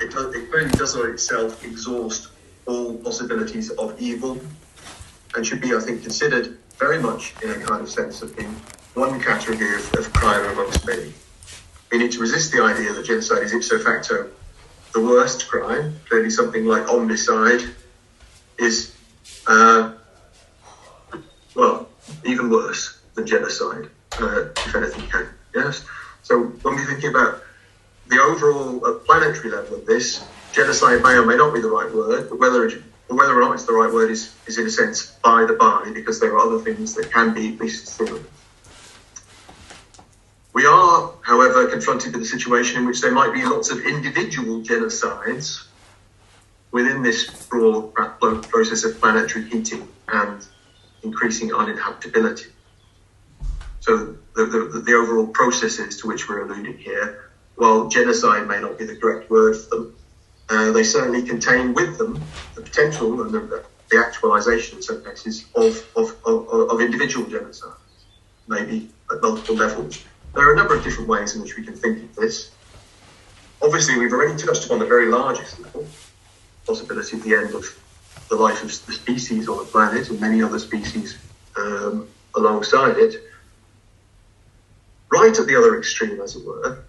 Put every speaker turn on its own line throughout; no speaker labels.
it clearly does not itself exhaust all possibilities of evil, and should be, I think, considered very much in a kind of sense of being one category of crime amongst many. We need to resist the idea that genocide is ipso facto the worst crime. Clearly something like homicide is, even worse than genocide, if anything can. Yes? So when we're thinking about the overall planetary level of this, genocide may or may not be the right word, but whether or not it's the right word is in a sense by the by, because there are other things that can be at least similar. We are, however, confronted with a situation in which there might be lots of individual genocides within this broad process of planetary heating and increasing uninhabitability. So the overall processes to which we're alluding here, while genocide may not be the correct word for them, they certainly contain with them the potential and the actualization in some cases of individual genocides, maybe at multiple levels. There are a number of different ways in which we can think of this. Obviously, we've already touched upon the very largest level, possibility of the end of the life of the species on the planet and many other species alongside it. Right at the other extreme, as it were,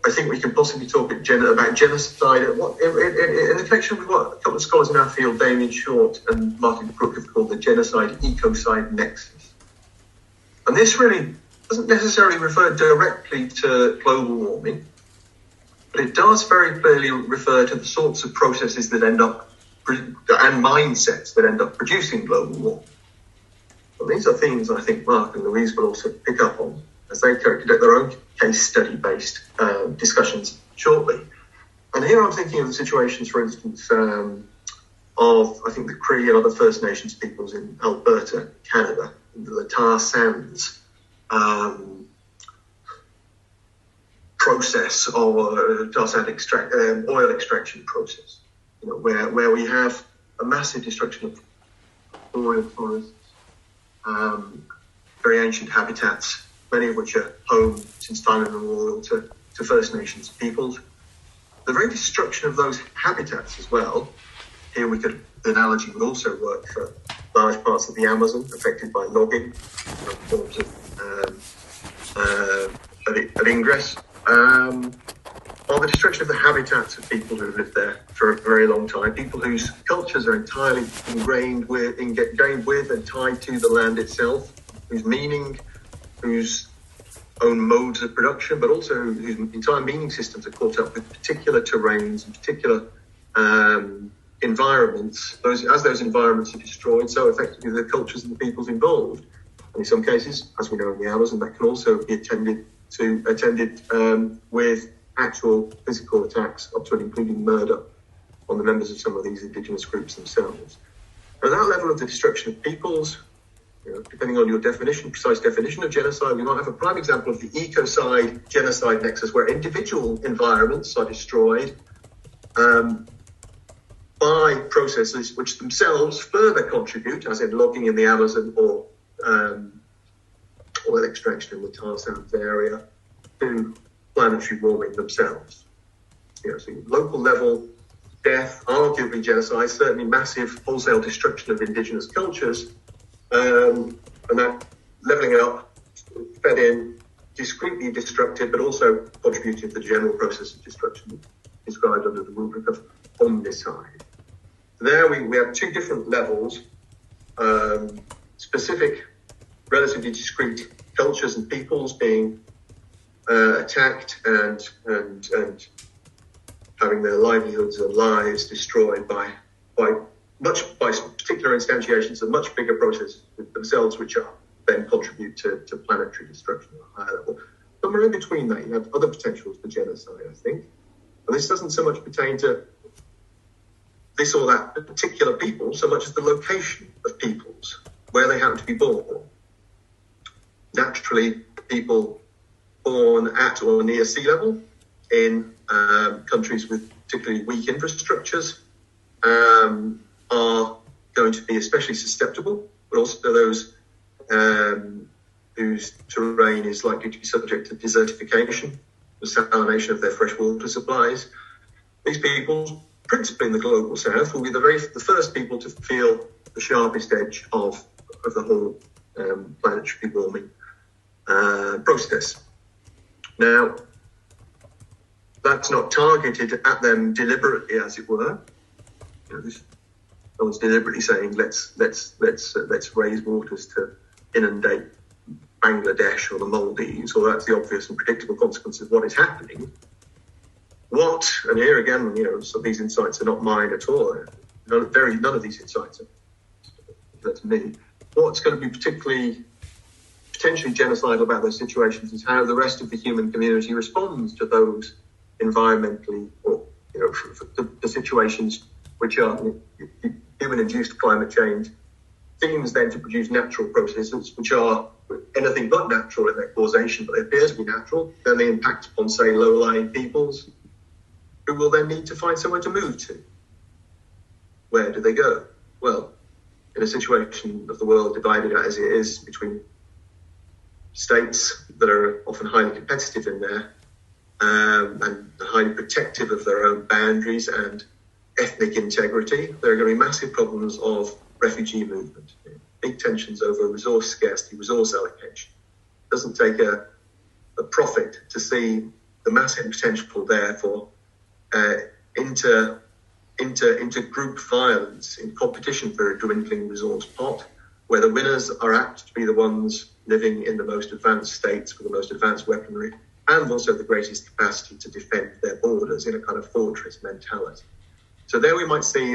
I think we can possibly talk about genocide in connection with what a couple of scholars in our field, Damien Short and Martin Crook, have called the genocide-ecocide nexus. And this really doesn't necessarily refer directly to global warming, but it does very clearly refer to the sorts of processes that end up, and mindsets that end up producing global warming. Well, these are themes I think Mark and Louise will also pick up on as they conduct their own case study-based discussions shortly. And here I'm thinking of the situations, for instance, of, I think, the Cree and other First Nations peoples in Alberta, Canada, the tar sands process, or tar sand oil extraction process, where we have a massive destruction of oil forests, very ancient habitats, many of which are home since time immemorial to First Nations peoples. The very destruction of those habitats as well, here the analogy would also work for large parts of the Amazon affected by logging, forms of ingress, or the destruction of the habitats of people who have lived there for a very long time, people whose cultures are entirely ingrained with and tied to the land itself, whose meaning, whose own modes of production, but also whose entire meaning systems are caught up with particular terrains and particular environments. As those environments are destroyed, so effectively the cultures and the peoples involved. And in some cases, as we know in the Amazon, that can also be attended with actual physical attacks, up to and including murder on the members of some of these indigenous groups themselves. At that level of the destruction of peoples, depending on your precise definition of genocide, we might have a prime example of the ecocide genocide nexus, where individual environments are destroyed by processes which themselves further contribute, as in logging in the Amazon or oil extraction in the tar sands area, to planetary warming themselves. So local level death, arguably genocide, certainly massive wholesale destruction of indigenous cultures, and that levelling up, fed in, discreetly destructive, but also contributing to the general process of destruction described under the rubric of omnicide. There we have two different levels, specific, relatively discrete cultures and peoples being attacked and having their livelihoods and lives destroyed by particular instantiations of much bigger processes themselves, which are then contribute to planetary destruction at a higher level. Somewhere in between that, you have other potentials for genocide, I think. And this doesn't so much pertain to this or that particular people, so much as the location of peoples, where they happen to be born. Naturally, people born at or near sea level in countries with particularly weak infrastructures are going to be especially susceptible, but also those whose terrain is likely to be subject to desertification, desalination of their fresh water supplies. These people, principally in the global south, will be the first people to feel the sharpest edge of the whole planetary warming process. Now, that's not targeted at them deliberately, as it were. No one's deliberately saying let's raise waters to inundate Bangladesh or the Maldives, or that's the obvious and predictable consequence of what is happening. And here again, so these insights are not mine at all. None of these insights are. That's me. What's going to be potentially genocidal about those situations is how the rest of the human community responds to those environmentally or the situations which are human-induced climate change seems then to produce natural processes which are anything but natural in their causation, but they appear to be natural. Then they impact upon, say, low-lying peoples, who will then need to find somewhere to move to. Where do they go? Well, in a situation of the world divided as it is between states that are often highly competitive in there and highly protective of their own boundaries and ethnic integrity, there are going to be massive problems of refugee movement, big tensions over resource scarcity, resource allocation. It doesn't take a prophet to see the massive potential there for inter-group violence in competition for a dwindling resource pot, where the winners are apt to be the ones living in the most advanced states with the most advanced weaponry and also the greatest capacity to defend their borders in a kind of fortress mentality. So there we might see,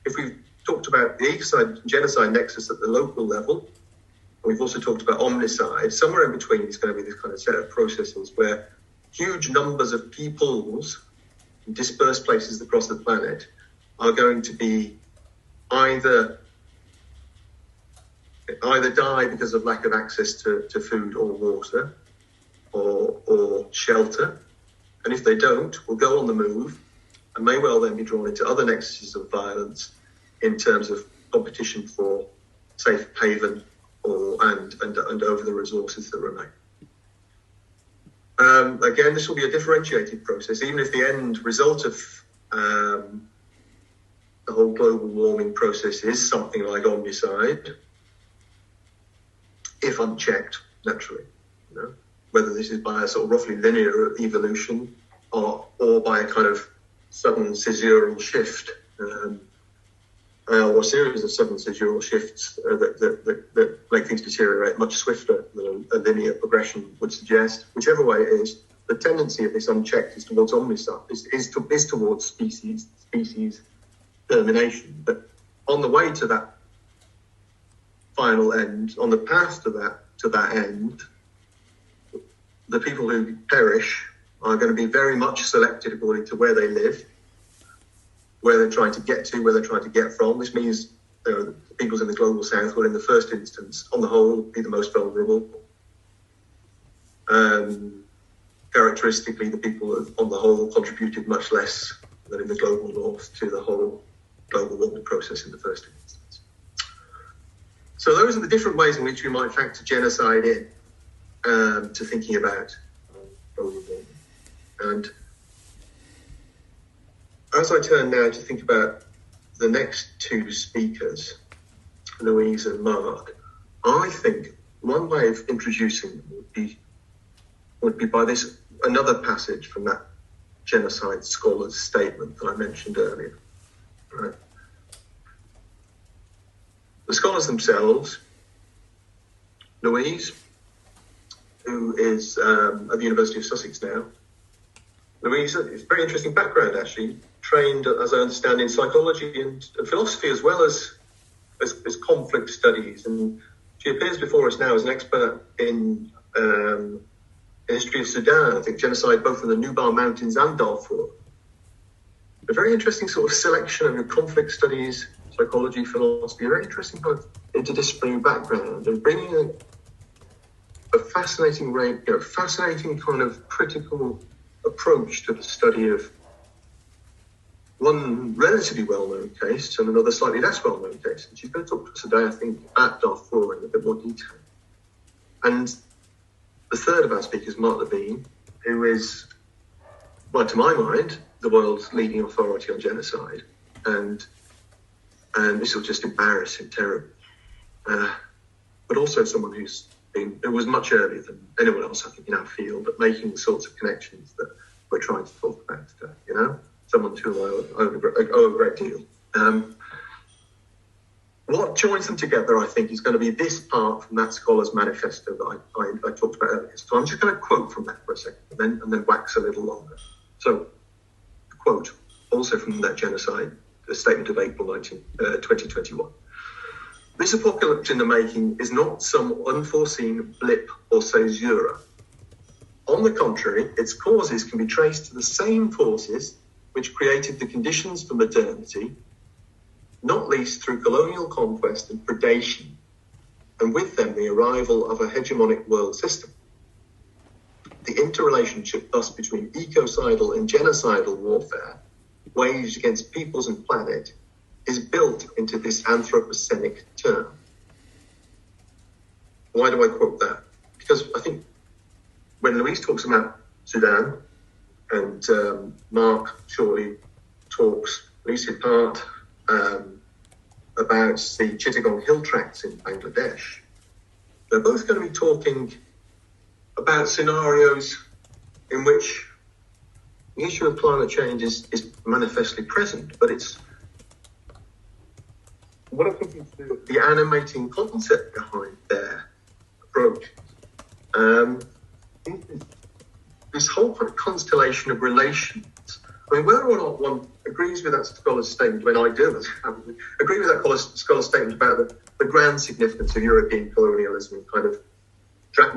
if we've talked about the ecocide and genocide nexus at the local level, we've also talked about omnicide, somewhere in between is going to be this kind of set of processes where huge numbers of peoples in dispersed places across the planet are going to be either die because of lack of access to food or water or shelter. And if they don't, will go on the move and may well then be drawn into other nexuses of violence in terms of competition for safe haven and over the resources that remain. Again, this will be a differentiated process, even if the end result of the whole global warming process is something like omnicide, if unchecked, naturally. Whether this is by a sort of roughly linear evolution or by a kind of sudden caesural shift, or a series of sudden caesural shifts that make things deteriorate much swifter than a linear progression would suggest. Whichever way it is, the tendency of this unchecked is towards omnicide, is towards species termination. But on the way to that final end, on the path to that end, the people who perish are going to be very much selected according to where they live, where they're trying to get to, where they're trying to get from. This means the peoples in the global south will, in the first instance, on the whole, be the most vulnerable. Characteristically, the people have, on the whole, contributed much less than in the global north to the whole global warming process in the first instance. So those are the different ways in which we might factor genocide in to thinking about global warming. And as I turn now to think about the next two speakers, Louise and Mark, I think one way of introducing them would be by this another passage from that genocide scholar's statement that I mentioned earlier. Right. The scholars themselves, Louise, who is at the University of Sussex now. Louise, it's a very interesting background, actually, trained, as I understand, in psychology and philosophy as well as conflict studies. And she appears before us now as an expert in the history of Sudan, I think genocide both in the Nubar Mountains and Darfur. A very interesting sort of selection of your conflict studies, psychology, philosophy, a very interesting kind of interdisciplinary background, and bringing a fascinating kind of critical approach to the study of one relatively well-known case and another slightly less well-known case. And she's going to talk to us today, I think, about Darfur in a bit more detail. And the third of our speakers, Mark Levene, who is well, to my mind, the world's leading authority on genocide, and this will just embarrass him terribly. But also someone who was much earlier than anyone else, I think, in our field, at making the sorts of connections that we're trying to talk about today. Someone to whom I owe a great deal. What joins them together, I think, is going to be this part from that scholar's manifesto that I talked about earlier. So I'm just going to quote from that for a second, and then wax a little longer. So, a quote, also from that Genocide, the statement of April 2021. This apocalypse in the making is not some unforeseen blip or caesura. On the contrary, its causes can be traced to the same forces which created the conditions for modernity, not least through colonial conquest and predation, and with them the arrival of a hegemonic world system. The interrelationship thus between ecocidal and genocidal warfare waged against peoples and planet is built into this anthropocenic term. Why do I quote that? Because I think when Louise talks about Sudan, and Mark surely talks, at least in part, about the Chittagong Hill Tracts in Bangladesh, they're both going to be talking about scenarios in which the issue of climate change is manifestly present, but it's what I think is the animating concept behind their approach. This whole kind of constellation of relations. I mean, whether or not one agrees with that scholar's statement, when I do, agree with that scholar's statement about the grand significance of European colonialism and kind of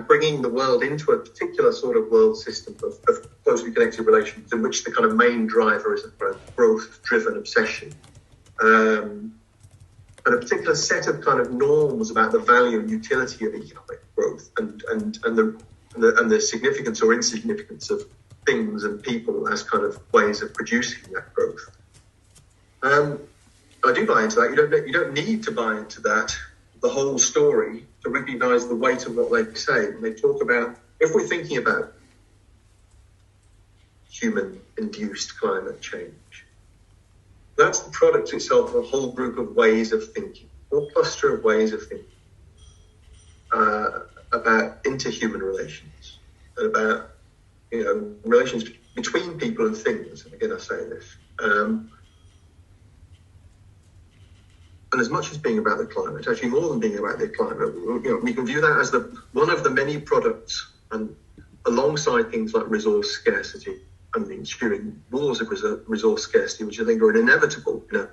bringing the world into a particular sort of world system of closely connected relations in which the kind of main driver is a growth-driven obsession. And a particular set of kind of norms about the value and utility of economic growth and the significance or insignificance of things and people as kind of ways of producing that growth. I do buy into that. You don't need to buy into that, the whole story, to recognise the weight of what they say. When they talk about, if we're thinking about human-induced climate change, that's the product itself of a whole group of ways of thinking, or cluster of ways of thinking about interhuman relations, and about relations between people and things. And again, I say this. And as much as being about the climate, actually more than being about the climate, we can view that as one of the many products, and alongside things like resource scarcity and the ensuing wars of resource scarcity, which I think are an inevitable in a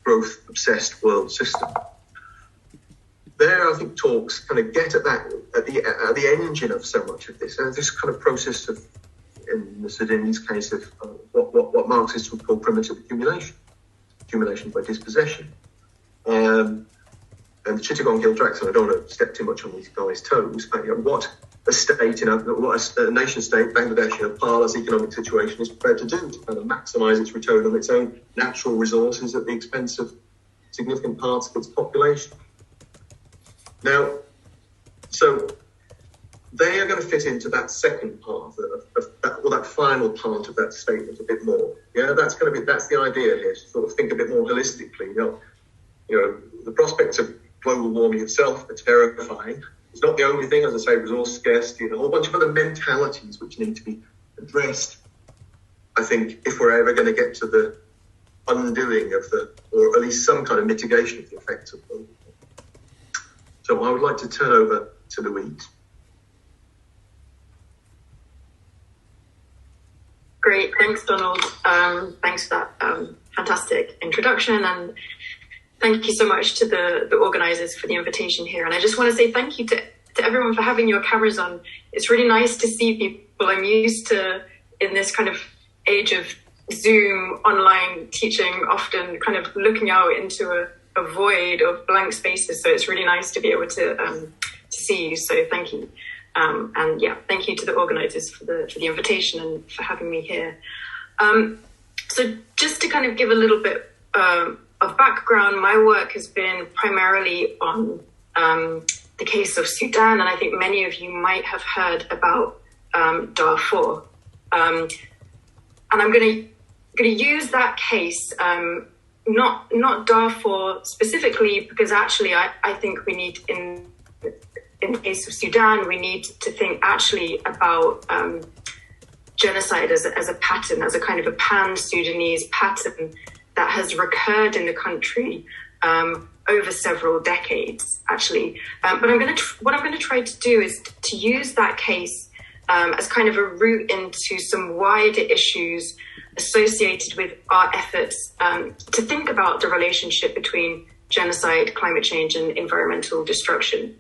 growth-obsessed world system. There, I think, talks kind of get at the engine of so much of this, and this kind of process of, in the Sudanese case, of what Marxists would call primitive accumulation by dispossession. And the Chittagong Hill Tracts, and I don't want to step too much on these guys' toes, but what a state, what a nation state, Bangladesh, in a parlous economic situation, is prepared to do to kind of maximise its return on its own natural resources at the expense of significant parts of its population. Now, so they are going to fit into that second part that final part of that statement a bit more. Yeah, that's the idea here, to sort of think a bit more holistically. The prospects of global warming itself are terrifying. It's not the only thing, as I say, resource scarcity and a whole bunch of other mentalities which need to be addressed, I think, if we're ever going to get to the undoing of or at least some kind of mitigation of the effects of global warming. So I would like to turn over to Louise.
Great, thanks, Donald. Thanks for that fantastic introduction, and thank you so much to the organisers for the invitation here. And I just want to say thank you to everyone for having your cameras on. It's really nice to see people. I'm used to, in this kind of age of Zoom online teaching, often kind of looking out into a void of blank spaces. So it's really nice to be able to see you. So thank you. And yeah, thank you to the organisers for the invitation and for having me here. So just to kind of give a little bit of background, my work has been primarily on the case of Sudan, and I think many of you might have heard about Darfur. And I'm going to use that case, not Darfur specifically, because actually I think we need, in the case of Sudan, we need to think actually about genocide as a pattern, as a kind of a pan-Sudanese pattern that has recurred in the country over several decades, actually. But what I'm going to try to do is to use that case as kind of a route into some wider issues associated with our efforts to think about the relationship between genocide, climate change, and environmental destruction.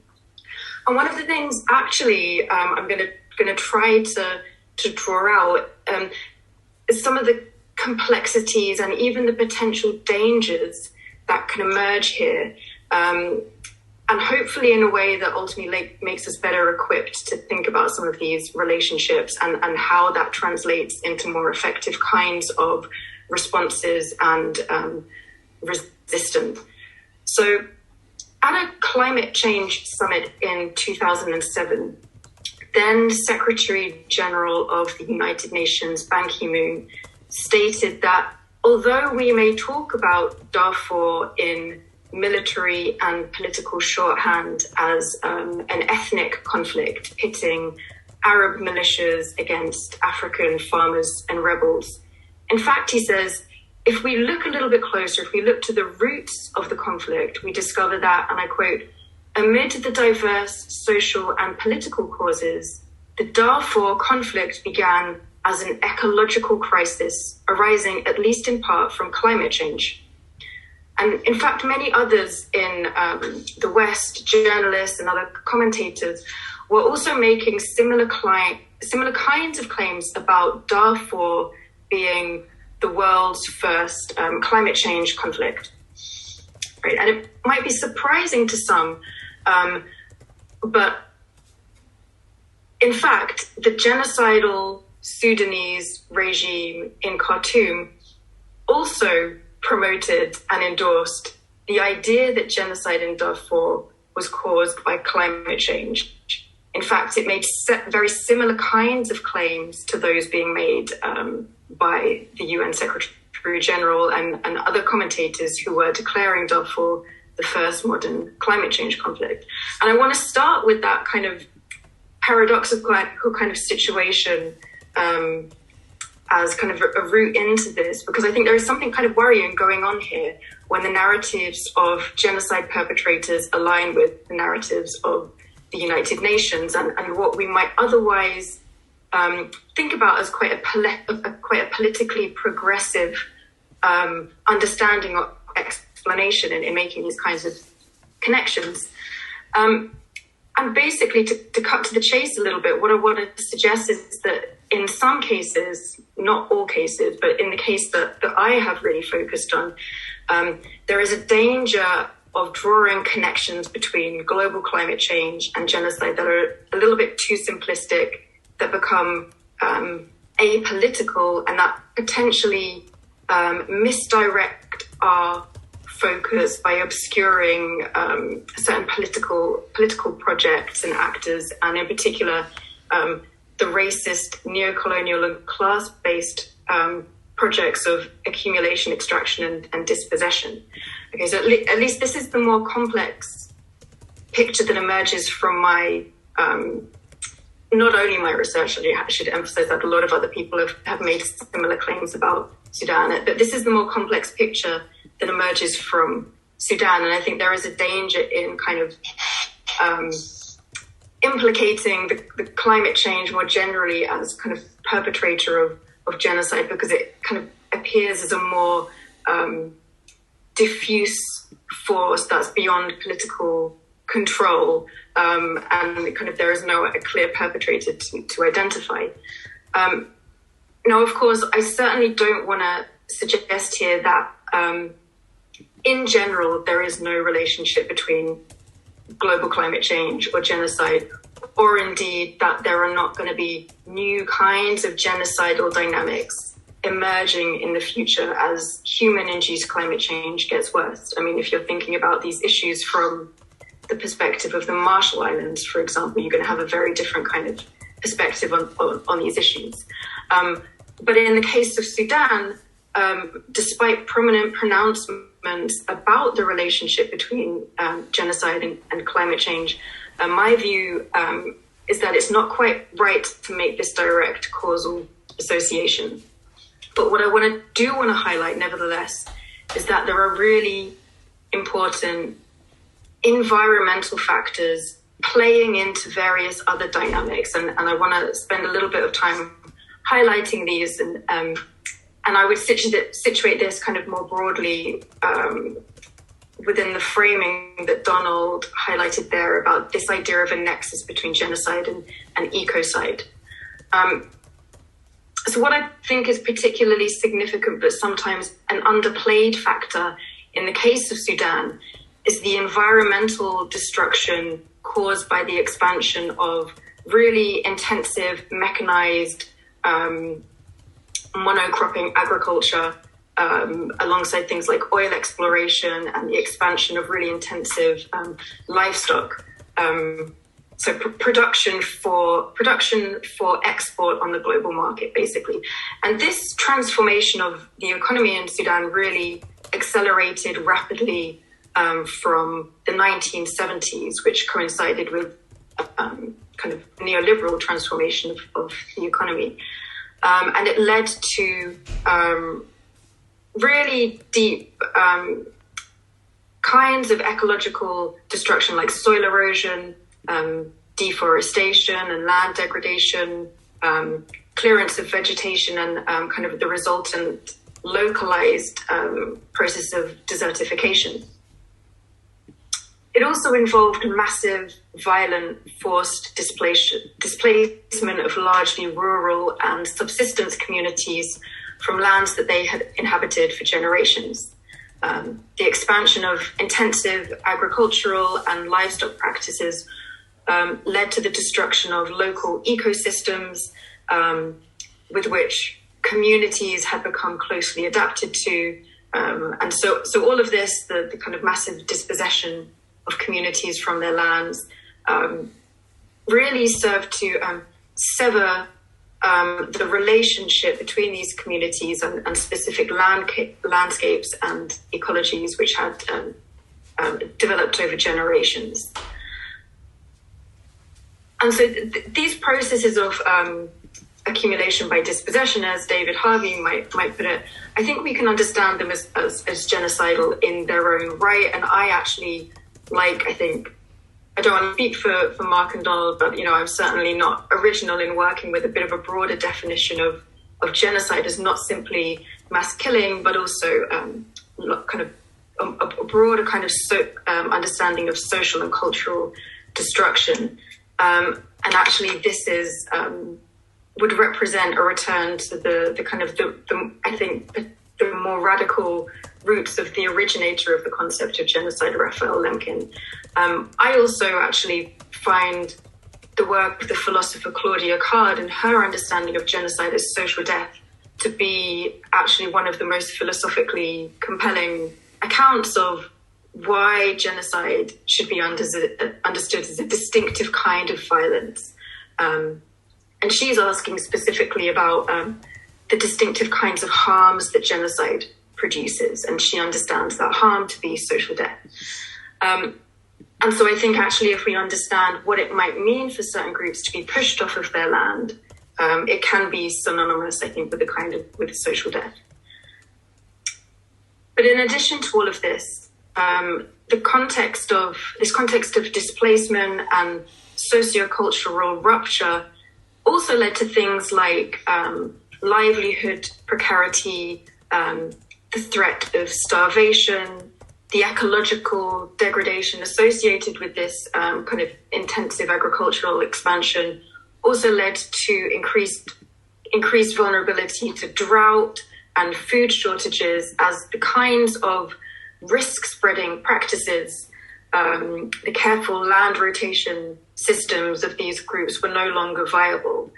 And one of the things, actually, I'm going to try to draw out is some of the complexities and even the potential dangers that can emerge here, and hopefully in a way that ultimately makes us better equipped to think about some of these relationships and how that translates into more effective kinds of responses and resistance. So at a climate change summit in 2007, then Secretary General of the United Nations, Ban Ki-moon, stated that although we may talk about Darfur in military and political shorthand as an ethnic conflict pitting Arab militias against African farmers and rebels, in fact, he says, if we look a little bit closer, if we look to the roots of the conflict, we discover that, and I quote, amid the diverse social and political causes, the Darfur conflict began as an ecological crisis arising at least in part from climate change. And in fact, many others in the West, journalists and other commentators, were also making similar kinds of claims about Darfur being the world's first climate change conflict. Right? And it might be surprising to some, but in fact, the genocidal Sudanese regime in Khartoum also promoted and endorsed the idea that genocide in Darfur was caused by climate change. In fact, it made very similar kinds of claims to those being made by the UN Secretary General and other commentators who were declaring Darfur the first modern climate change conflict. And I want to start with that kind of paradoxical kind of situation as kind of a route into this, because I think there is something kind of worrying going on here when the narratives of genocide perpetrators align with the narratives of the United Nations and what we might otherwise think about as quite a politically progressive understanding or explanation in making these kinds of connections. And basically, to cut to the chase a little bit, what I want to suggest is that in some cases, not all cases, but in the case that I have really focused on, there is a danger of drawing connections between global climate change and genocide that are a little bit too simplistic, that become apolitical, and that potentially misdirect our focus by obscuring certain political projects and actors, and in particular, the racist, neo-colonial and class-based projects of accumulation, extraction and dispossession. Okay, so at least this is the more complex picture that emerges from my, not only my research, I should emphasize that a lot of other people have made similar claims about Sudan, but this is the more complex picture that emerges from Sudan. And I think there is a danger in kind of implicating the climate change more generally as kind of perpetrator of genocide, because it kind of appears as a more diffuse force that's beyond political control, and kind of there is no clear perpetrator to identify. Now, of course, I certainly don't want to suggest here that in general there is no relationship between global climate change or genocide, or indeed that there are not going to be new kinds of genocidal dynamics emerging in the future as human-induced climate change gets worse. I mean, if you're thinking about these issues from the perspective of the Marshall Islands, for example, you're going to have a very different kind of perspective on these issues. But in the case of Sudan, despite prominent pronouncements about the relationship between genocide and climate change, my view is that it's not quite right to make this direct causal association. But what I want to highlight, nevertheless, is that there are really important environmental factors playing into various other dynamics, and I want to spend a little bit of time highlighting these, and I would situate this kind of more broadly within the framing that Donald highlighted there about this idea of a nexus between genocide and ecocide. So what I think is particularly significant, but sometimes an underplayed factor in the case of Sudan, is the environmental destruction caused by the expansion of really intensive mechanized monocropping agriculture, alongside things like oil exploration and the expansion of really intensive livestock. So production for export on the global market, basically. And this transformation of the economy in Sudan really accelerated rapidly from the 1970s, which coincided with kind of neoliberal transformation of the economy. And it led to really deep kinds of ecological destruction, like soil erosion, deforestation and land degradation, clearance of vegetation, and kind of the resultant localized process of desertification. It also involved massive, violent, forced displacement of largely rural and subsistence communities from lands that they had inhabited for generations. The expansion of intensive agricultural and livestock practices led to the destruction of local ecosystems with which communities had become closely adapted to. And so all of this, the kind of massive dispossession of communities from their lands, really served to sever the relationship between these communities and specific landscapes and ecologies which had developed over generations. And so these processes of accumulation by dispossession, as David Harvey might put it, I think we can understand them as genocidal in their own right. And I actually I don't want to speak for Mark and Donald, but, I'm certainly not original in working with a bit of a broader definition of genocide as not simply mass killing, but also kind of a broader kind of understanding of social and cultural destruction. And actually this is would represent a return to the kind of I think the more radical roots of the originator of the concept of genocide, Raphael Lemkin. I also actually find the work of the philosopher Claudia Card and her understanding of genocide as social death to be actually one of the most philosophically compelling accounts of why genocide should be understood as a distinctive kind of violence. And she's asking specifically about the distinctive kinds of harms that genocide produces, and she understands that harm to be social death. And so I think actually if we understand what it might mean for certain groups to be pushed off of their land, it can be synonymous, I think, with social death. But in addition to all of this, this context of displacement and sociocultural rupture also led to things like livelihood precarity, the threat of starvation, the ecological degradation associated with this kind of intensive agricultural expansion also led to increased vulnerability to drought and food shortages as the kinds of risk-spreading practices, the careful land rotation systems of these groups were no longer viable.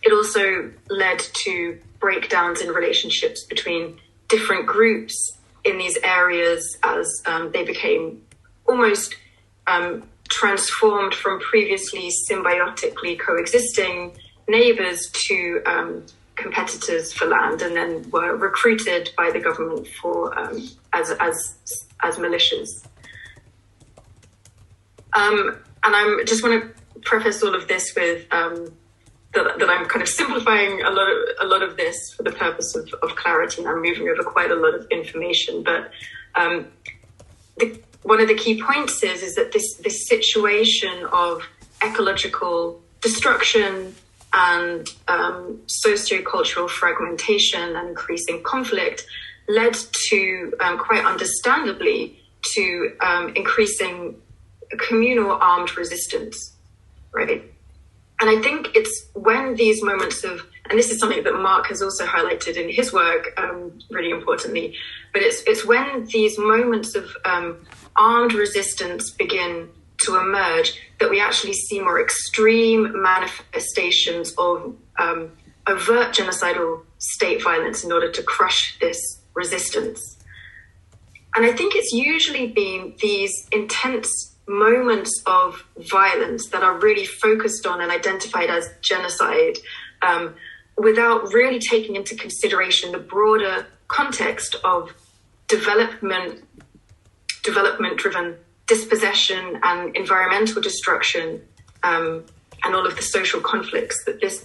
It also led to breakdowns in relationships between different groups in these areas as they became almost transformed from previously symbiotically coexisting neighbors to competitors for land, and then were recruited by the government for as militias. And I just want to preface all of this with that I'm kind of simplifying a lot of this for the purpose of clarity, and I'm moving over quite a lot of information. But one of the key points is that this situation of ecological destruction and sociocultural fragmentation and increasing conflict led to, quite understandably, to increasing communal armed resistance, right? And I think it's when these moments of, and this is something that Mark has also highlighted in his work, really importantly, but it's when these moments of armed resistance begin to emerge that we actually see more extreme manifestations of overt genocidal state violence in order to crush this resistance. And I think it's usually been these intense moments of violence that are really focused on and identified as genocide, without really taking into consideration the broader context of development-driven dispossession and environmental destruction, and all of the social conflicts that this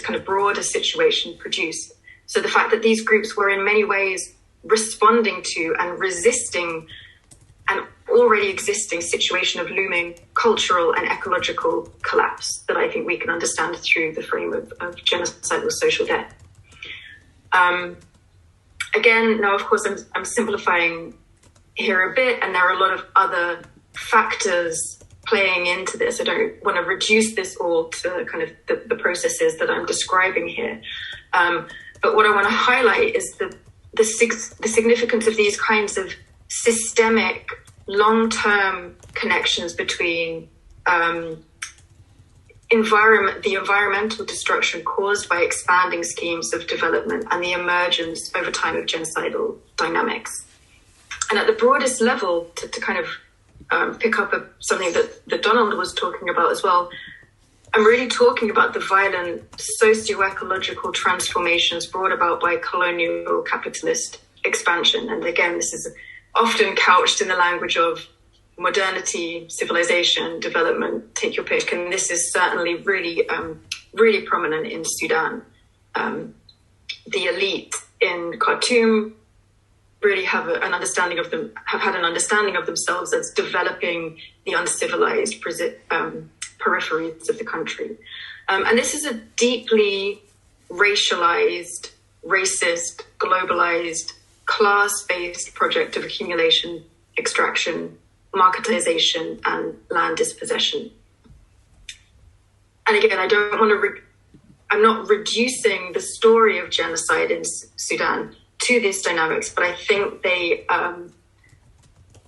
kind of broader situation produced. So the fact that these groups were in many ways responding to and resisting an already existing situation of looming cultural and ecological collapse that I think we can understand through the frame of genocidal social death. Again, now of course I'm simplifying here a bit, and there are a lot of other factors playing into this. I don't want to reduce this all to kind of the processes that I'm describing here. But what I want to highlight is the significance of these kinds of systemic, long-term connections between the environmental destruction caused by expanding schemes of development and the emergence over time of genocidal dynamics. And at the broadest level, to kind of pick up something that Donald was talking about as well, I'm really talking about the violent socio-ecological transformations brought about by colonial capitalist expansion. And again, this is often couched in the language of modernity, civilization, development, take your pick. And this is certainly really, really prominent in Sudan. The elite in Khartoum really have had an understanding of themselves as developing the uncivilized peripheries of the country. And this is a deeply racialized, racist, globalized, class-based project of accumulation, extraction, marketization, and land dispossession. And again, I'm not reducing the story of genocide in Sudan to these dynamics, but I think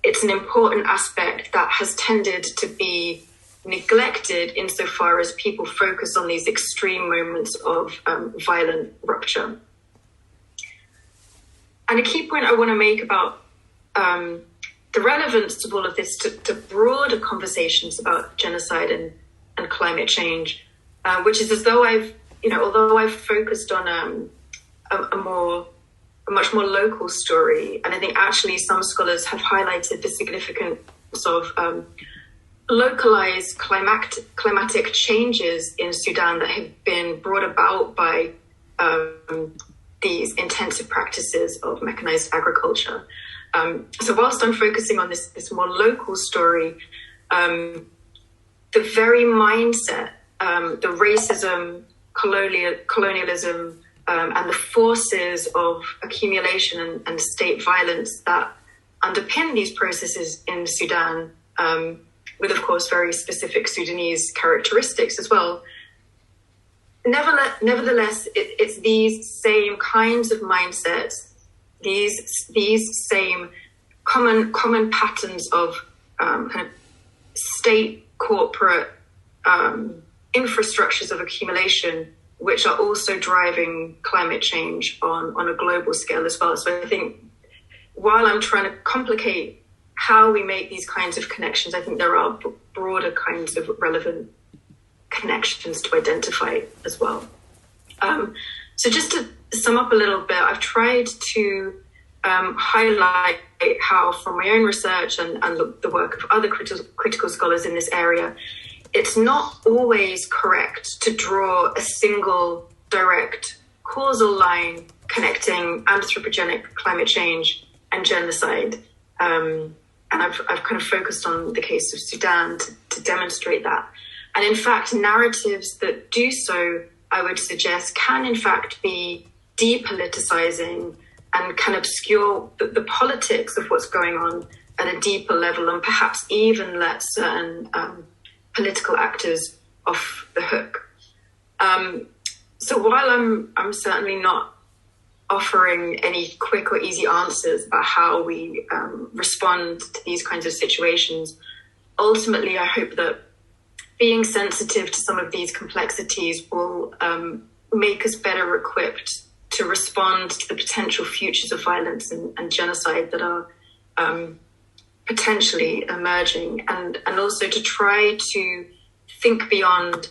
it's an important aspect that has tended to be neglected insofar as people focus on these extreme moments of violent rupture. And a key point I want to make about the relevance of all of this to broader conversations about genocide and climate change, which is as though although I've focused on a much more local story, and I think actually some scholars have highlighted the significance of localized climatic changes in Sudan that have been brought about by these intensive practices of mechanized agriculture. So whilst I'm focusing on this more local story, the very mindset, the racism, colonialism, and the forces of accumulation and state violence that underpin these processes in Sudan, with, of course, very specific Sudanese characteristics as well. Nevertheless, it's these same kinds of mindsets, these same common patterns of kind of state corporate infrastructures of accumulation, which are also driving climate change on a global scale as well. So I think while I'm trying to complicate how we make these kinds of connections, I think there are broader kinds of relevant connections to identify as well. So just to sum up a little bit, I've tried to highlight how, from my own research and the work of other critical scholars in this area, it's not always correct to draw a single direct causal line connecting anthropogenic climate change and genocide. And I've kind of focused on the case of Sudan to demonstrate that. And in fact, narratives that do so, I would suggest, can in fact be depoliticizing and can obscure the politics of what's going on at a deeper level, and perhaps even let certain political actors off the hook. So while I'm certainly not offering any quick or easy answers about how we respond to these kinds of situations, ultimately I hope that being sensitive to some of these complexities will make us better equipped to respond to the potential futures of violence and genocide that are potentially emerging, and also to try to think beyond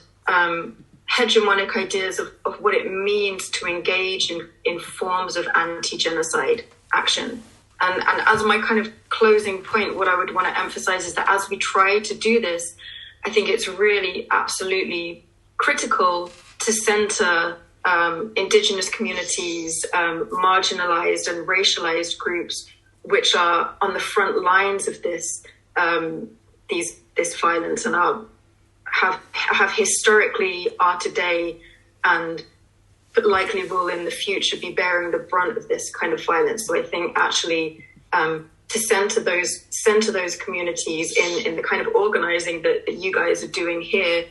hegemonic ideas of what it means to engage in forms of anti-genocide action. And as my kind of closing point, what I would want to emphasize is that as we try to do this, I think it's really absolutely critical to center indigenous communities, marginalized and racialized groups, which are on the front lines of this violence and have historically, are today, and but likely will in the future be bearing the brunt of this kind of violence. So I think actually to center those communities in the kind of organizing that you guys are doing here,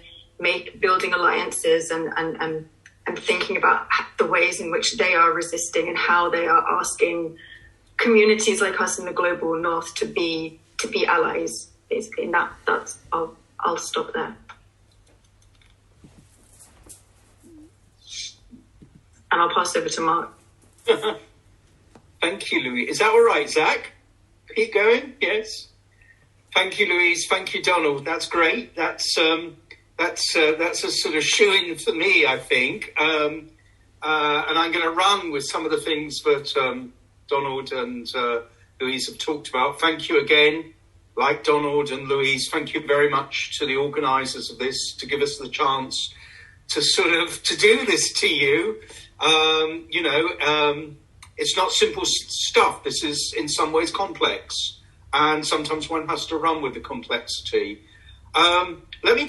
building alliances and thinking about the ways in which they are resisting and how they are asking communities like us in the global north to be allies, basically. And that's I'll stop there. And I'll pass over to Mark.
Thank you, Louise. Is that all right, Zach? Keep going? Yes. Thank you, Louise. Thank you, Donald. That's great. That's a sort of shoo-in for me, I think. And I'm going to run with some of the things that Donald and Louise have talked about. Thank you again. Like Donald and Louise, thank you very much to the organisers of this to give us the chance to do this to you. It's not simple stuff. This is in some ways complex, and sometimes one has to run with the complexity. Let me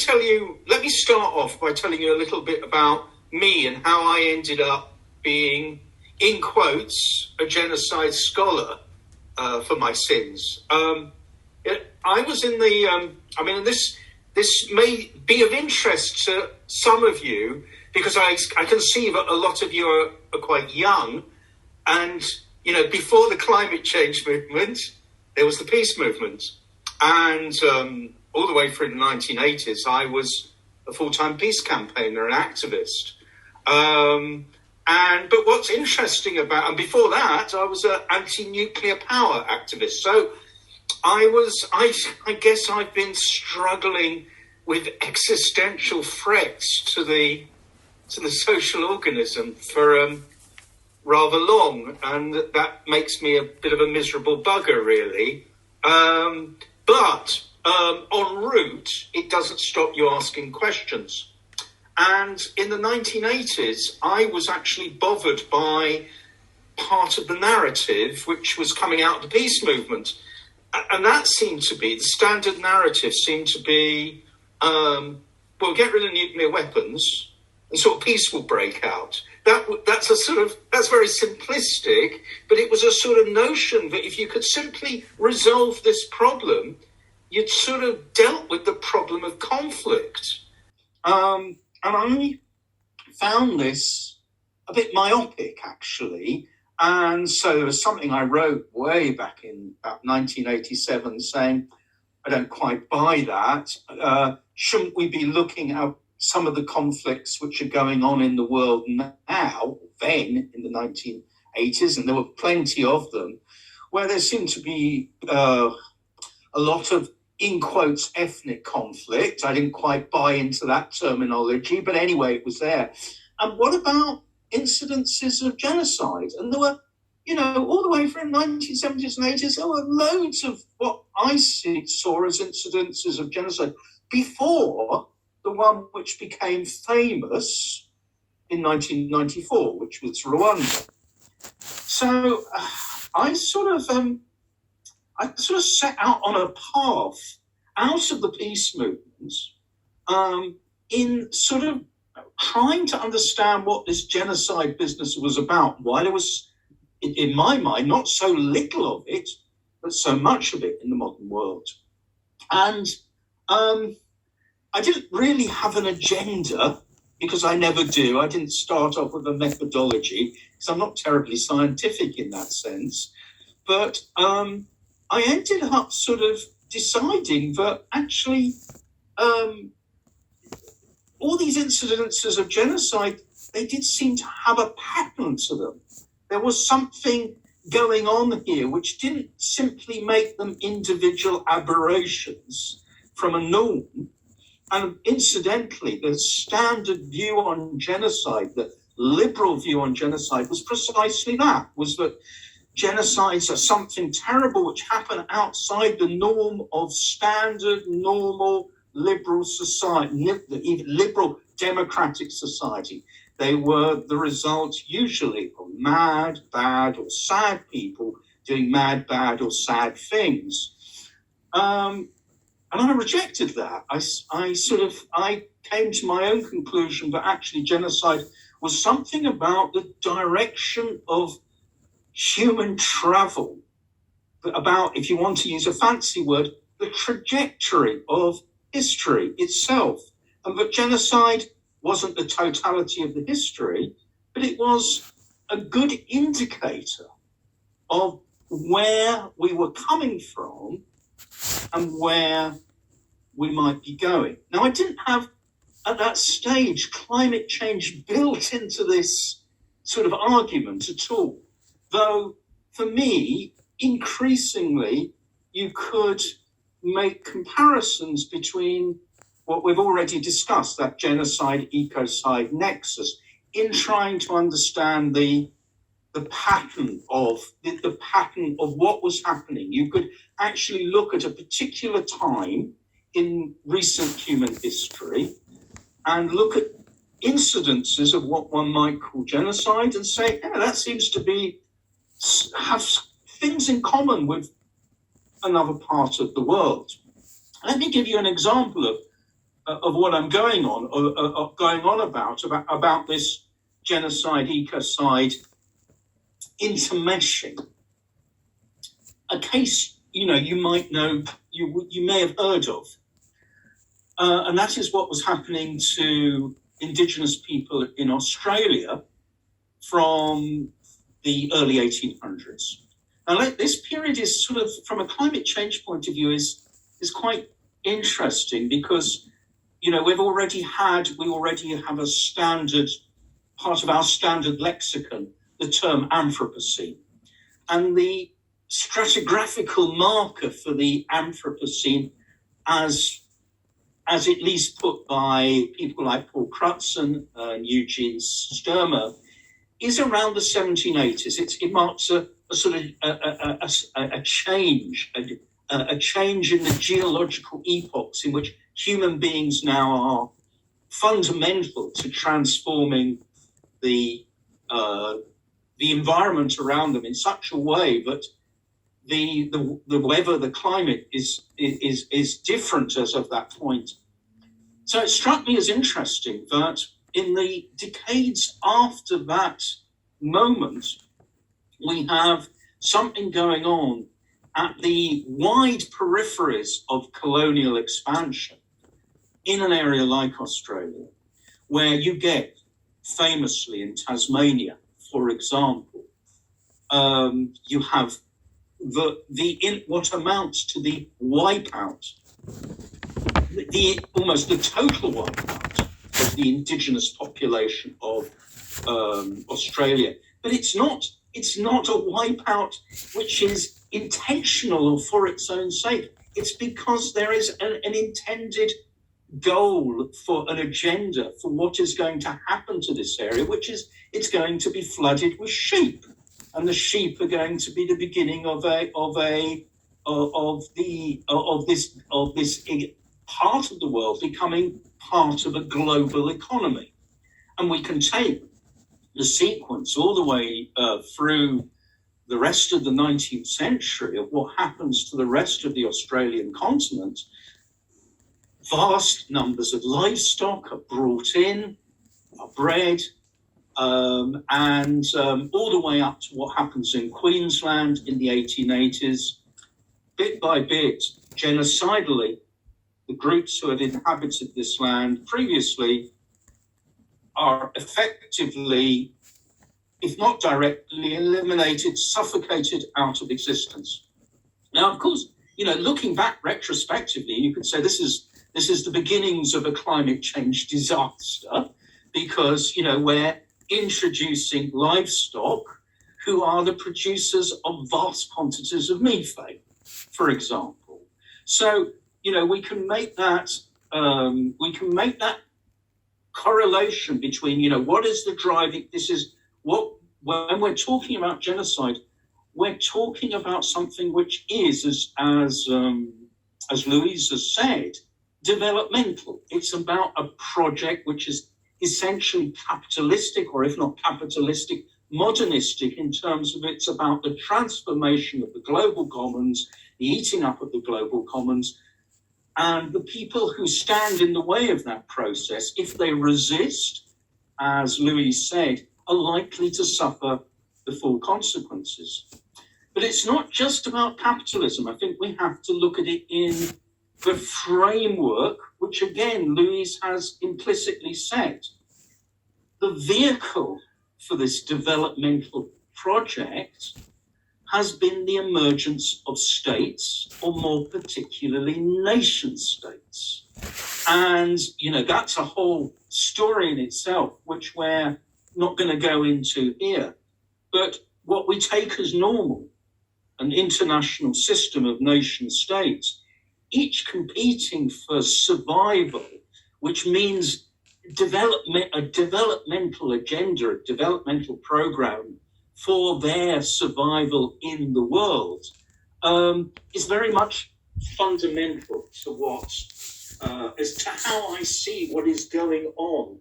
start off by telling you a little bit about me and how I ended up being, in quotes, a genocide scholar for my sins. I was in the, this may be of interest to some of you, because I can see that a lot of you are quite young. And, before the climate change movement, there was the peace movement. And all the way through the 1980s, I was a full-time peace campaigner and activist. But what's interesting and before that, I was an anti-nuclear power activist. So I guess I've been struggling with existential threats to the social organism for rather long, and that makes me a bit of a miserable bugger, really. But en route, it doesn't stop you asking questions. And in the 1980s, I was actually bothered by part of the narrative which was coming out of the peace movement. And that seemed to be, the standard narrative seemed to be, get rid of nuclear weapons and sort of peace will break out. That's very simplistic, but it was a sort of notion that if you could simply resolve this problem, you'd sort of dealt with the problem of conflict. And I found this a bit myopic, actually. And so there was something I wrote way back in about 1987 saying, I don't quite buy that. Shouldn't we be looking at some of the conflicts which are going on in the world now, then in the 1980s, and there were plenty of them, where there seemed to be a lot of, in quotes, ethnic conflict. I didn't quite buy into that terminology, but anyway, it was there. And what about incidences of genocide. And there were, all the way from 1970s and 80s, there were loads of what I saw as incidences of genocide before the one which became famous in 1994, which was Rwanda. So I sort of set out on a path out of the peace movement in sort of trying to understand what this genocide business was about, why there was, in my mind, not so little of it, but so much of it in the modern world. And I didn't really have an agenda, because I never do. I didn't start off with a methodology, because I'm not terribly scientific in that sense. But I ended up sort of deciding that actually all these incidences of genocide, they did seem to have a pattern to them. There was something going on here which didn't simply make them individual aberrations from a norm. And incidentally, the standard view on genocide, the liberal view on genocide, was precisely that, was that genocides are something terrible which happen outside the norm of standard, normal, liberal society, even liberal democratic society. They were the result usually of mad, bad, or sad people doing mad, bad, or sad things. And I rejected that. I came to my own conclusion that actually genocide was something about the direction of human travel, about, if you want to use a fancy word, the trajectory of history itself. And that genocide wasn't the totality of the history, but it was a good indicator of where we were coming from and where we might be going. Now, I didn't have, at that stage, climate change built into this sort of argument at all. Though, for me, increasingly, you could make comparisons between what we've already discussed, that genocide-ecocide nexus, in trying to understand the pattern of what was happening. You could actually look at a particular time in recent human history and look at incidences of what one might call genocide and say, yeah, that seems to have things in common with another part of the world. Let me give you an example of what I'm going on about this genocide-ecocide intermeshing. A case, you might know, you may have heard of, and that is what was happening to Indigenous people in Australia from the early 1800s. Now, this period is sort of, from a climate change point of view, is quite interesting because, we already have a standard, part of our standard lexicon, the term Anthropocene. And the stratigraphical marker for the Anthropocene, as at least put by people like Paul Crutzen and Eugene Sturmer, is around the 1780s. It marks a sort of a change in the geological epochs in which human beings now are fundamental to transforming the environment around them in such a way that the weather, the climate is different as of that point. So it struck me as interesting that in the decades after that moment, we have something going on at the wide peripheries of colonial expansion in an area like Australia, where you get, famously in Tasmania, for example, you have what amounts to the wipeout, almost the total wipeout of the indigenous population of Australia. But it's not a wipeout which is intentional or for its own sake. It's because there is an intended
goal, for an agenda for what is going to happen to this area, which is it's going to be flooded with sheep, and the sheep are going to be the beginning of this part of the world becoming part of a global economy. And we can take the sequence all the way through the rest of the 19th century of what happens to the rest of the Australian continent. Vast numbers of livestock are brought in, are bred, and all the way up to what happens in Queensland in the 1880s. Bit by bit, genocidally, the groups who had inhabited this land previously are effectively, if not directly, eliminated, suffocated out of existence. Now, of course, looking back retrospectively, you could say this is the beginnings of a climate change disaster, because, we're introducing livestock who are the producers of vast quantities of methane, for example. So, we can make that correlation between, what is the driving, when we're talking about genocide, we're talking about something which is, as Louise has said, developmental. It's about a project which is essentially capitalistic, or if not capitalistic, modernistic, in terms of it's about the transformation of the global commons, the eating up of the global commons, and the people who stand in the way of that process, if they resist, as Louise said, are likely to suffer the full consequences. But it's not just about capitalism. I think we have to look at it in the framework, which again, Louise has implicitly said. The vehicle for this developmental project has been the emergence of states, or more particularly nation states. And, that's a whole story in itself, which we're not going to go into here. But what we take as normal, an international system of nation states, each competing for survival, which means a developmental agenda, a developmental program for their survival in the world, is very much fundamental to what, as to how I see what is going on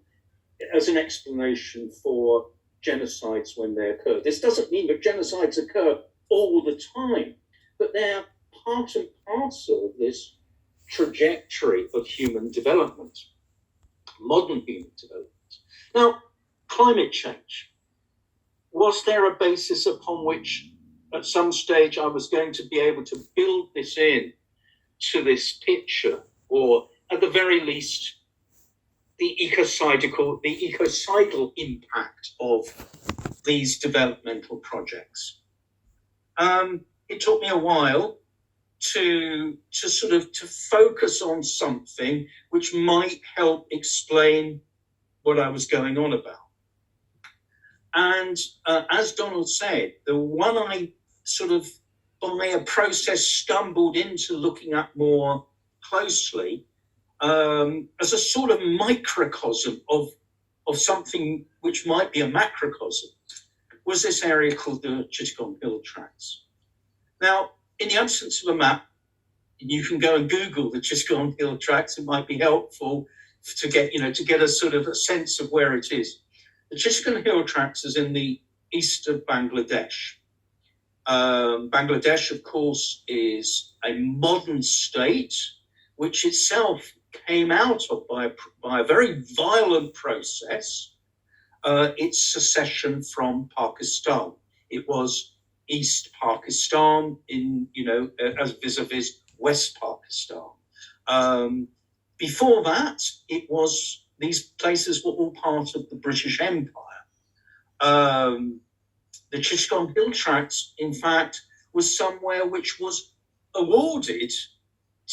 as an explanation for genocides when they occur. This doesn't mean that genocides occur all the time, but they're part and parcel of this trajectory of human development, modern human development. Now, climate change. Was there a basis upon which at some stage I was going to be able to build this in to this picture, or at the very least, the ecocidal impact of these developmental projects? It took me a while to focus on something which might help explain what I was going on about. And as Donald said, the one I by a process stumbled into looking at more closely, as a sort of microcosm of something which might be a macrocosm, was this area called the Chittagong Hill Tracts. Now, in the absence of a map, you can go and Google the Chittagong Hill Tracts. It might be helpful to get a sort of a sense of where it is. The Chittagong Hill Tracts is in the east of Bangladesh. Bangladesh, of course, is a modern state, which itself came out of by a very violent process, its secession from Pakistan. It was East Pakistan as vis-a-vis West Pakistan. Before that, these places were all part of the British Empire. The Chittagong Hill Tracts, in fact, was somewhere which was awarded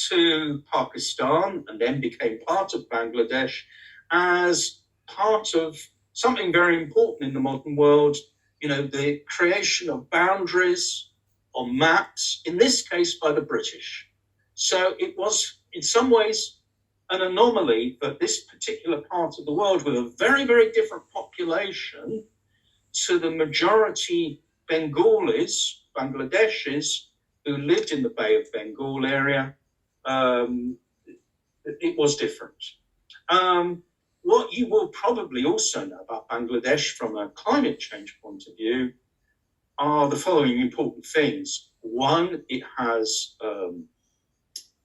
to Pakistan and then became part of Bangladesh as part of something very important in the modern world, the creation of boundaries on maps, in this case by the British. So it was, in some ways, an anomaly that this particular part of the world, with a very, very different population to the majority Bengalis, Bangladeshis, who lived in the Bay of Bengal area, it was different. What you will probably also know about Bangladesh from a climate change point of view are the following important things. One, it has a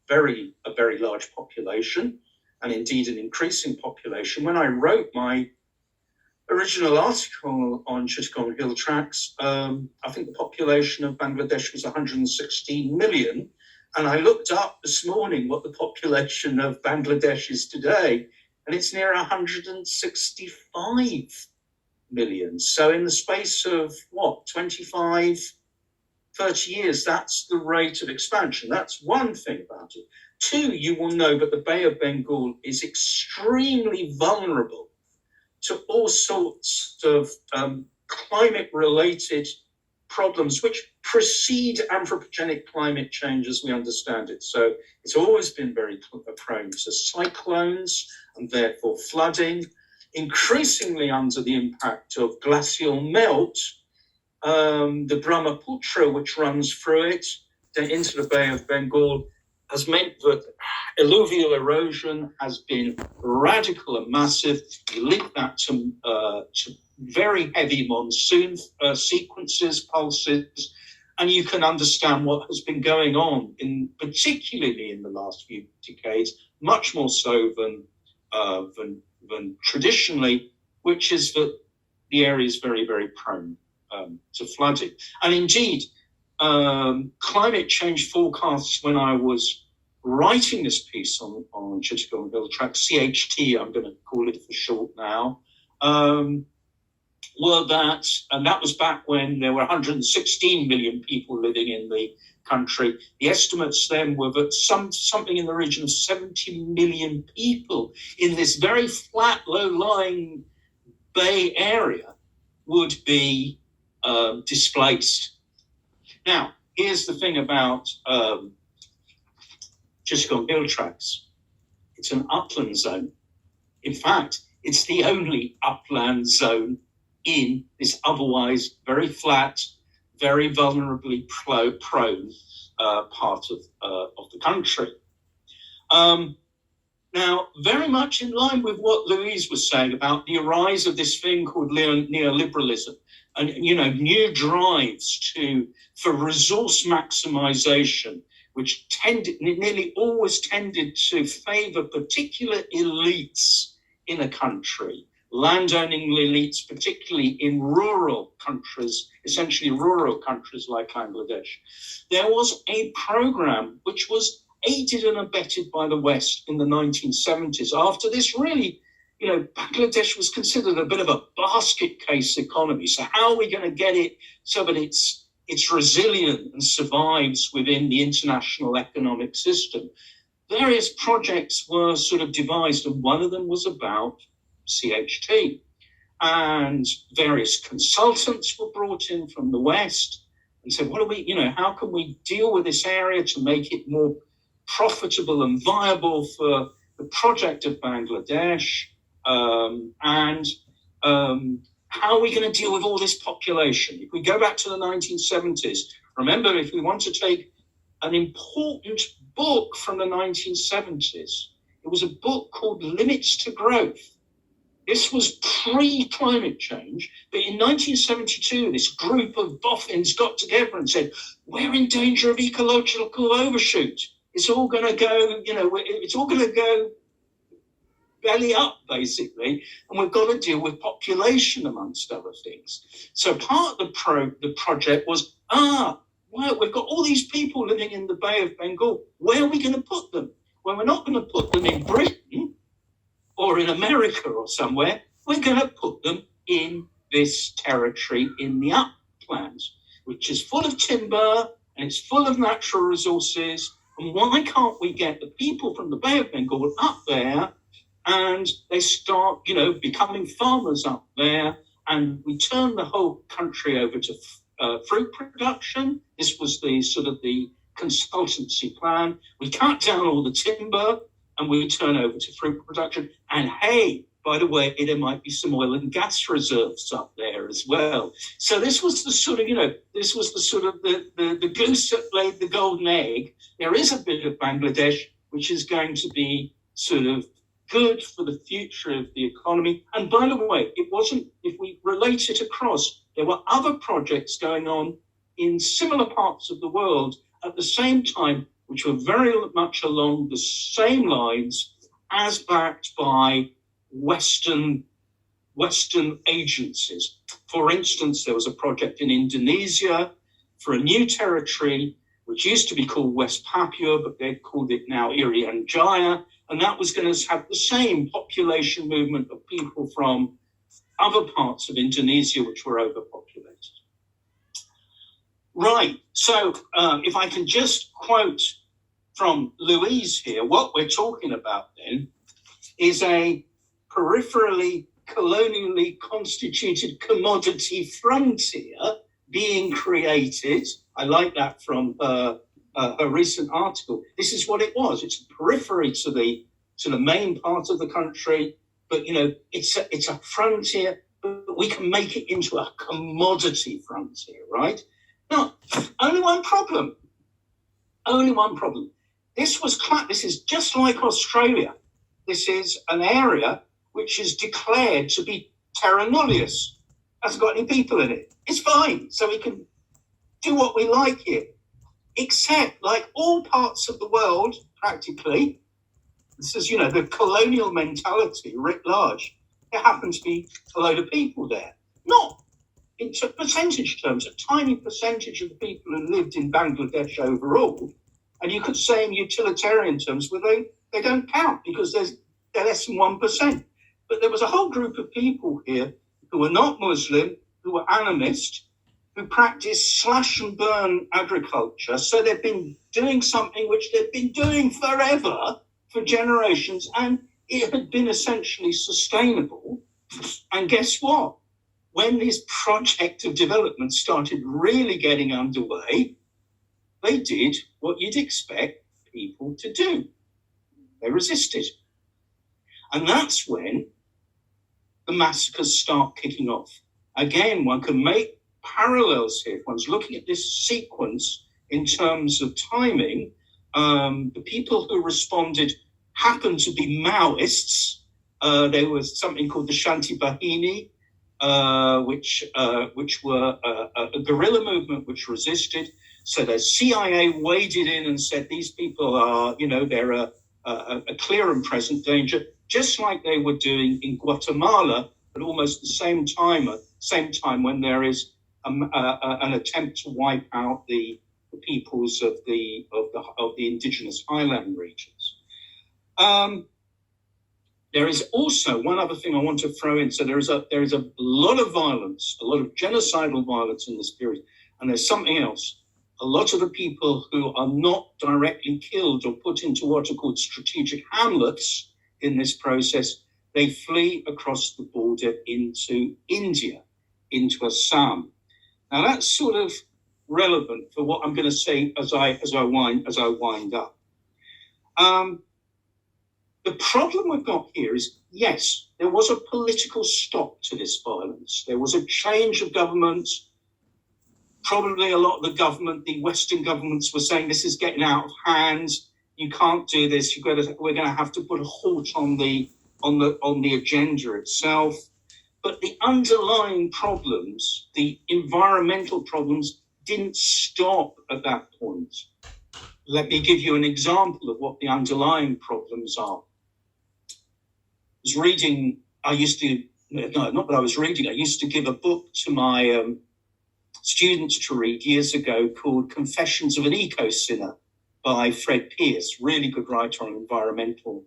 very large population, and indeed an increasing population. When I wrote my original article on Chittagong Hill Tracks, I think the population of Bangladesh was 116 million. And I looked up this morning what the population of Bangladesh is today, and it's near 165 million. So in the space of, 25, 30 years, that's the rate of expansion. That's one thing about it. Two, you will know that the Bay of Bengal is extremely vulnerable to all sorts of climate-related problems which precede anthropogenic climate change as we understand it. So it's always been very prone to cyclones and therefore flooding, increasingly under the impact of glacial melt. The Brahmaputra, which runs through it into the Bay of Bengal, has meant that alluvial erosion has been radical and massive. You link that to very heavy monsoon sequences, pulses, and you can understand what has been going on, particularly in the last few decades, much more so than traditionally, which is that the area is very, very prone to flooding. And indeed, climate change forecasts, when I was writing this piece on Chittagong Hill Tracks, CHT, I'm going to call it for short now, were that, and that was back when there were 116 million people living in the country. The estimates then were that something in the region of 70 million people in this very flat, low-lying bay area would be displaced. Now, here's the thing about Chittagong Hill Tracks. It's an upland zone. In fact, it's the only upland zone in this otherwise very flat, very vulnerably prone part of the country. Now, very much in line with what Louise was saying about the rise of this thing called neoliberalism, and new drives for resource maximization, which nearly always tended to favor particular elites in a country, landowning elites, particularly in rural countries, essentially rural countries like Bangladesh. There was a program which was aided and abetted by the West in the 1970s. After this, really, Bangladesh was considered a bit of a basket case economy. So how are we going to get it so that it's resilient and survives within the international economic system? Various projects were sort of devised, and one of them was about CHT. And various consultants were brought in from the West and said, how can we deal with this area to make it more profitable and viable for the project of Bangladesh? How are we going to deal with all this population? If we go back to the 1970s, remember, if we want to take an important book from the 1970s, it was a book called Limits to Growth. This was pre-climate change, but in 1972, this group of boffins got together and said, we're in danger of ecological overshoot. It's all going to go, it's all going to go belly up, basically, and we've got to deal with population, amongst other things. So part of the project was, we've got all these people living in the Bay of Bengal. Where are we going to put them? Well, we're not going to put them in Britain or in America or somewhere. We're going to put them in this territory in the uplands, which is full of timber and it's full of natural resources. And why can't we get the people from the Bay of Bengal up there and they start, becoming farmers up there, and we turn the whole country over to fruit production? This was the consultancy plan. We cut down all the timber and we turn over to fruit production. And hey, by the way, there might be some oil and gas reserves up there as well. So this was the sort of, the goose that laid the golden egg. There is a bit of Bangladesh, which is going to be sort of good for the future of the economy. And by the way, it wasn't, if we relate it across, there were other projects going on in similar parts of the world at the same time, which were very much along the same lines as backed by Western agencies. For instance, there was a project in Indonesia for a new territory, which used to be called West Papua, but they've called it now Irian Jaya. And that was going to have the same population movement of people from other parts of Indonesia, which were overpopulated. Right, so if I can just quote from Louise here, what we're talking about then is a peripherally colonially constituted commodity frontier being created. I like that from her recent article. This is what it was. It's a periphery to the main part of the country, but it's a frontier, but we can make it into a commodity frontier, right? Now, only one problem. This is just like Australia. This is an area which is declared to be terra nullius. Hasn't got any people in it. It's fine, so we can do what we like here. Except, like all parts of the world, practically, this is, the colonial mentality writ large. There happen to be a load of people there. Not in percentage terms, a tiny percentage of the people who lived in Bangladesh overall. And you could say in utilitarian terms, well, they don't count because they're less than 1%. But there was a whole group of people here who were not Muslim, who were animist, who practiced slash and burn agriculture. So they've been doing something which they've been doing forever, for generations, and it had been essentially sustainable. And guess what? When this project of development started really getting underway, they did what you'd expect people to do. They resisted. And that's when the massacres start kicking off. Again, one can make parallels here. If one's looking at this sequence in terms of timing, the people who responded happened to be Maoists. There was something called the Shanti Bahini, which were a guerrilla movement which resisted. So the CIA waded in and said, these people are, they're a clear and present danger, just like they were doing in Guatemala at almost the same time when there is an attempt to wipe out the peoples of the indigenous highland regions. There is also one other thing I want to throw in. So there is a lot of violence, a lot of genocidal violence in this period, and there's something else. A lot of the people who are not directly killed or put into what are called strategic hamlets in this process, they flee across the border into India, into Assam. Now that's sort of relevant for what I'm going to say as I wind up. The problem we've got here is, yes, there was a political stop to this violence. There was a change of governments. Probably a lot of the Western governments were saying this is getting out of hand. You can't do this. We're going to have to put a halt on the agenda itself. But the underlying problems, the environmental problems, didn't stop at that point. Let me give you an example of what the underlying problems are. I used to give a book to my students to read years ago called Confessions of an Eco-Sinner by Fred Pearce, really good writer on environmental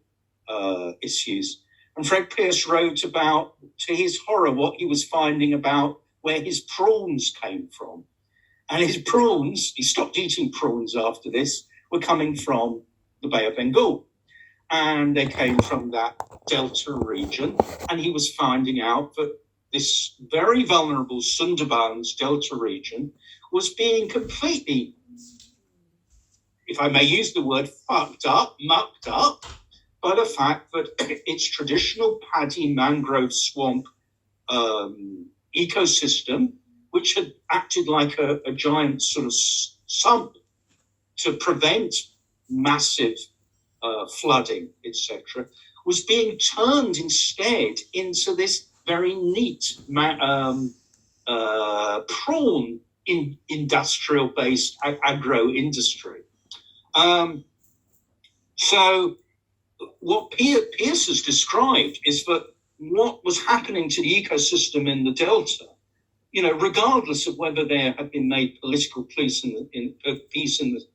issues. And Fred Pearce wrote about, to his horror, what he was finding about where his prawns came from. And his prawns, he stopped eating prawns after this, were coming from the Bay of Bengal. And they came from that delta region. And he was finding out that this very vulnerable Sundarbans delta region was being completely, if I may use the word, fucked up, mucked up by the fact that its traditional paddy mangrove swamp ecosystem, which had acted like a giant sort of sump to prevent massive flooding, etc., was being turned instead into this very neat prawn industrial-based agro-industry. So what Pierce has described is that what was happening to the ecosystem in the Delta, regardless of whether there had been made political peace in the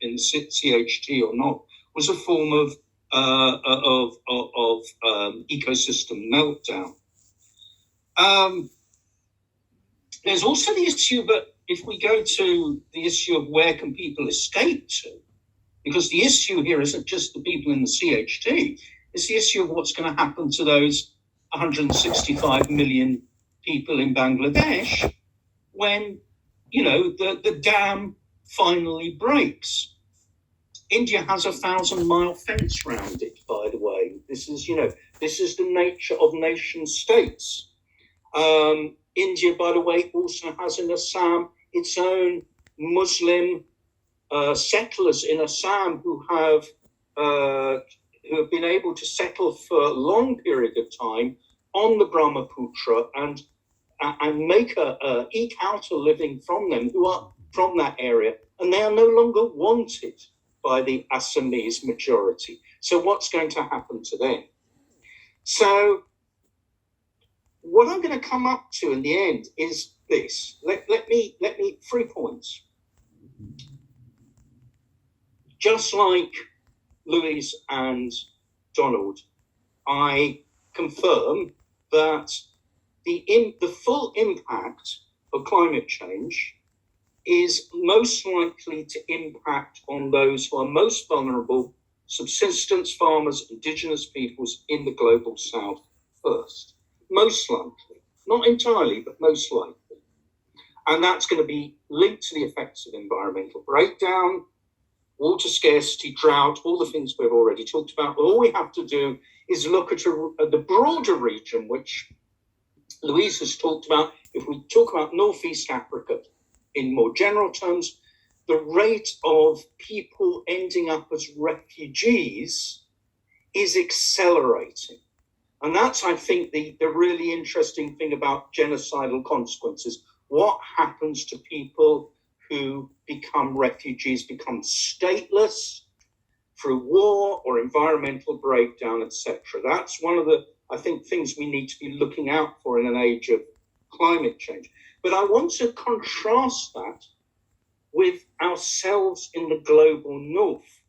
CHT or not, was a form of ecosystem meltdown. There's also the issue that if we go to the issue of where can people escape to, because the issue here isn't just the people in the CHT, it's the issue of what's going to happen to those 165 million people in Bangladesh when, the dam finally breaks. India has a 1,000-mile fence round it, by the way. This is the nature of nation states. India, by the way, also has in Assam its own Muslim settlers in Assam who have been able to settle for a long period of time on the Brahmaputra and eke out a living from them, who are from that area, and they are no longer wanted by the Assamese majority. So what's going to happen to them? So what I'm going to come up to in the end is this. Let me 3 points. Just like Louise and Donald, I confirm that the full impact of climate change is most likely to impact on those who are most vulnerable, subsistence farmers, indigenous peoples in the global south first. Most likely. Not entirely, but most likely. And that's going to be linked to the effects of environmental breakdown, water scarcity, drought, all the things we've already talked about. But all we have to do is look at the broader region, which Louise has talked about. If we talk about Northeast Africa in more general terms, the rate of people ending up as refugees is accelerating. And that's, I think, the really interesting thing about genocidal consequences. What happens to people who become refugees, become stateless through war or environmental breakdown, etc.? That's one of the, I think, things we need to be looking out for in an age of climate change. But I want to contrast that with ourselves in the global north,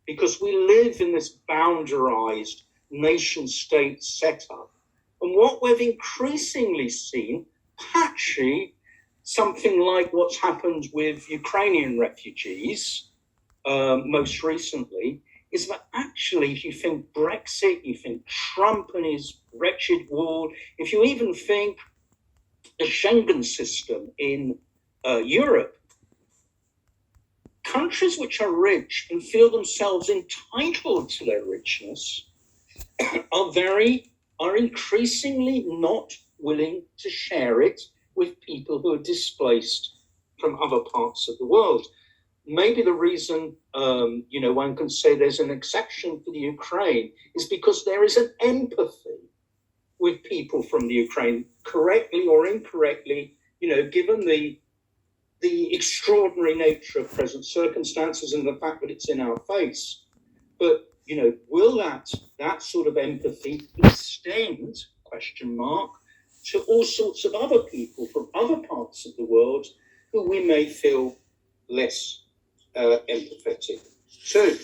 because we live in this boundarized nation-state setup. And what we've increasingly seen, patchy, something like what's happened with Ukrainian refugees most recently, is that actually, if you think Brexit, you think Trump and his wretched wall, if you even think the Schengen system in Europe, countries which are rich and feel themselves entitled to their richness are increasingly not willing to share it with people who are displaced from other parts of the world. Maybe the reason, one can say there's an exception for the Ukraine is because there is an empathy with people from the Ukraine, correctly or incorrectly, given the extraordinary nature of present circumstances and the fact that it's in our face. But, will that sort of empathy extend, to all sorts of other people from other parts of the world who we may feel less empathetic to?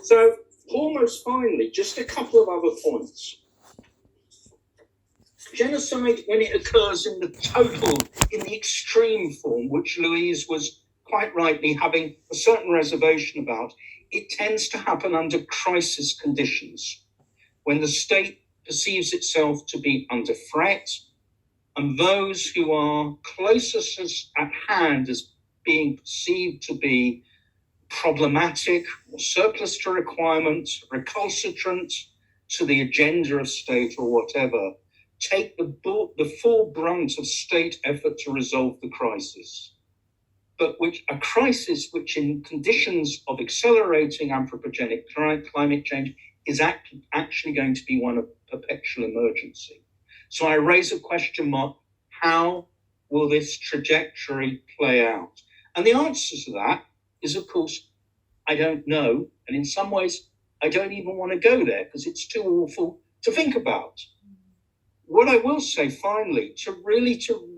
So, almost finally, just a couple of other points. Genocide, when it occurs in the extreme form, which Louise was quite rightly having a certain reservation about, it tends to happen under crisis conditions, when the state perceives itself to be under threat, and those who are closest at hand as being perceived to be problematic or surplus to requirements, recalcitrant to the agenda of state or whatever, take the full brunt of state effort to resolve the crisis. But a crisis which in conditions of accelerating anthropogenic climate change is actually going to be one of perpetual emergency. So I raise a question mark, how will this trajectory play out? And the answer to that is, of course, I don't know. And in some ways, I don't even want to go there because it's too awful to think about. What I will say finally, to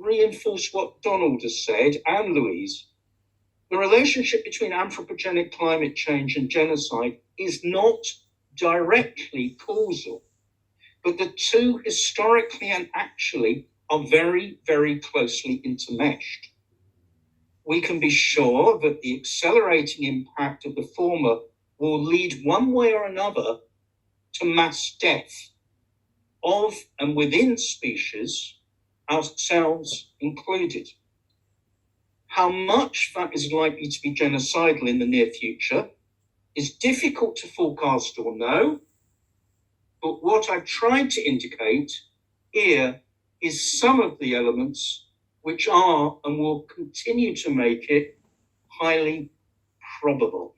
reinforce what Donald has said and Louise, the relationship between anthropogenic climate change and genocide is not directly causal, but the two historically and actually are very, very closely intermeshed. We can be sure that the accelerating impact of the former will lead one way or another to mass death of and within species, ourselves included. How much that is likely to be genocidal in the near future is difficult to forecast or know, but what I've tried to indicate here is some of the elements which are and will continue to make it highly probable.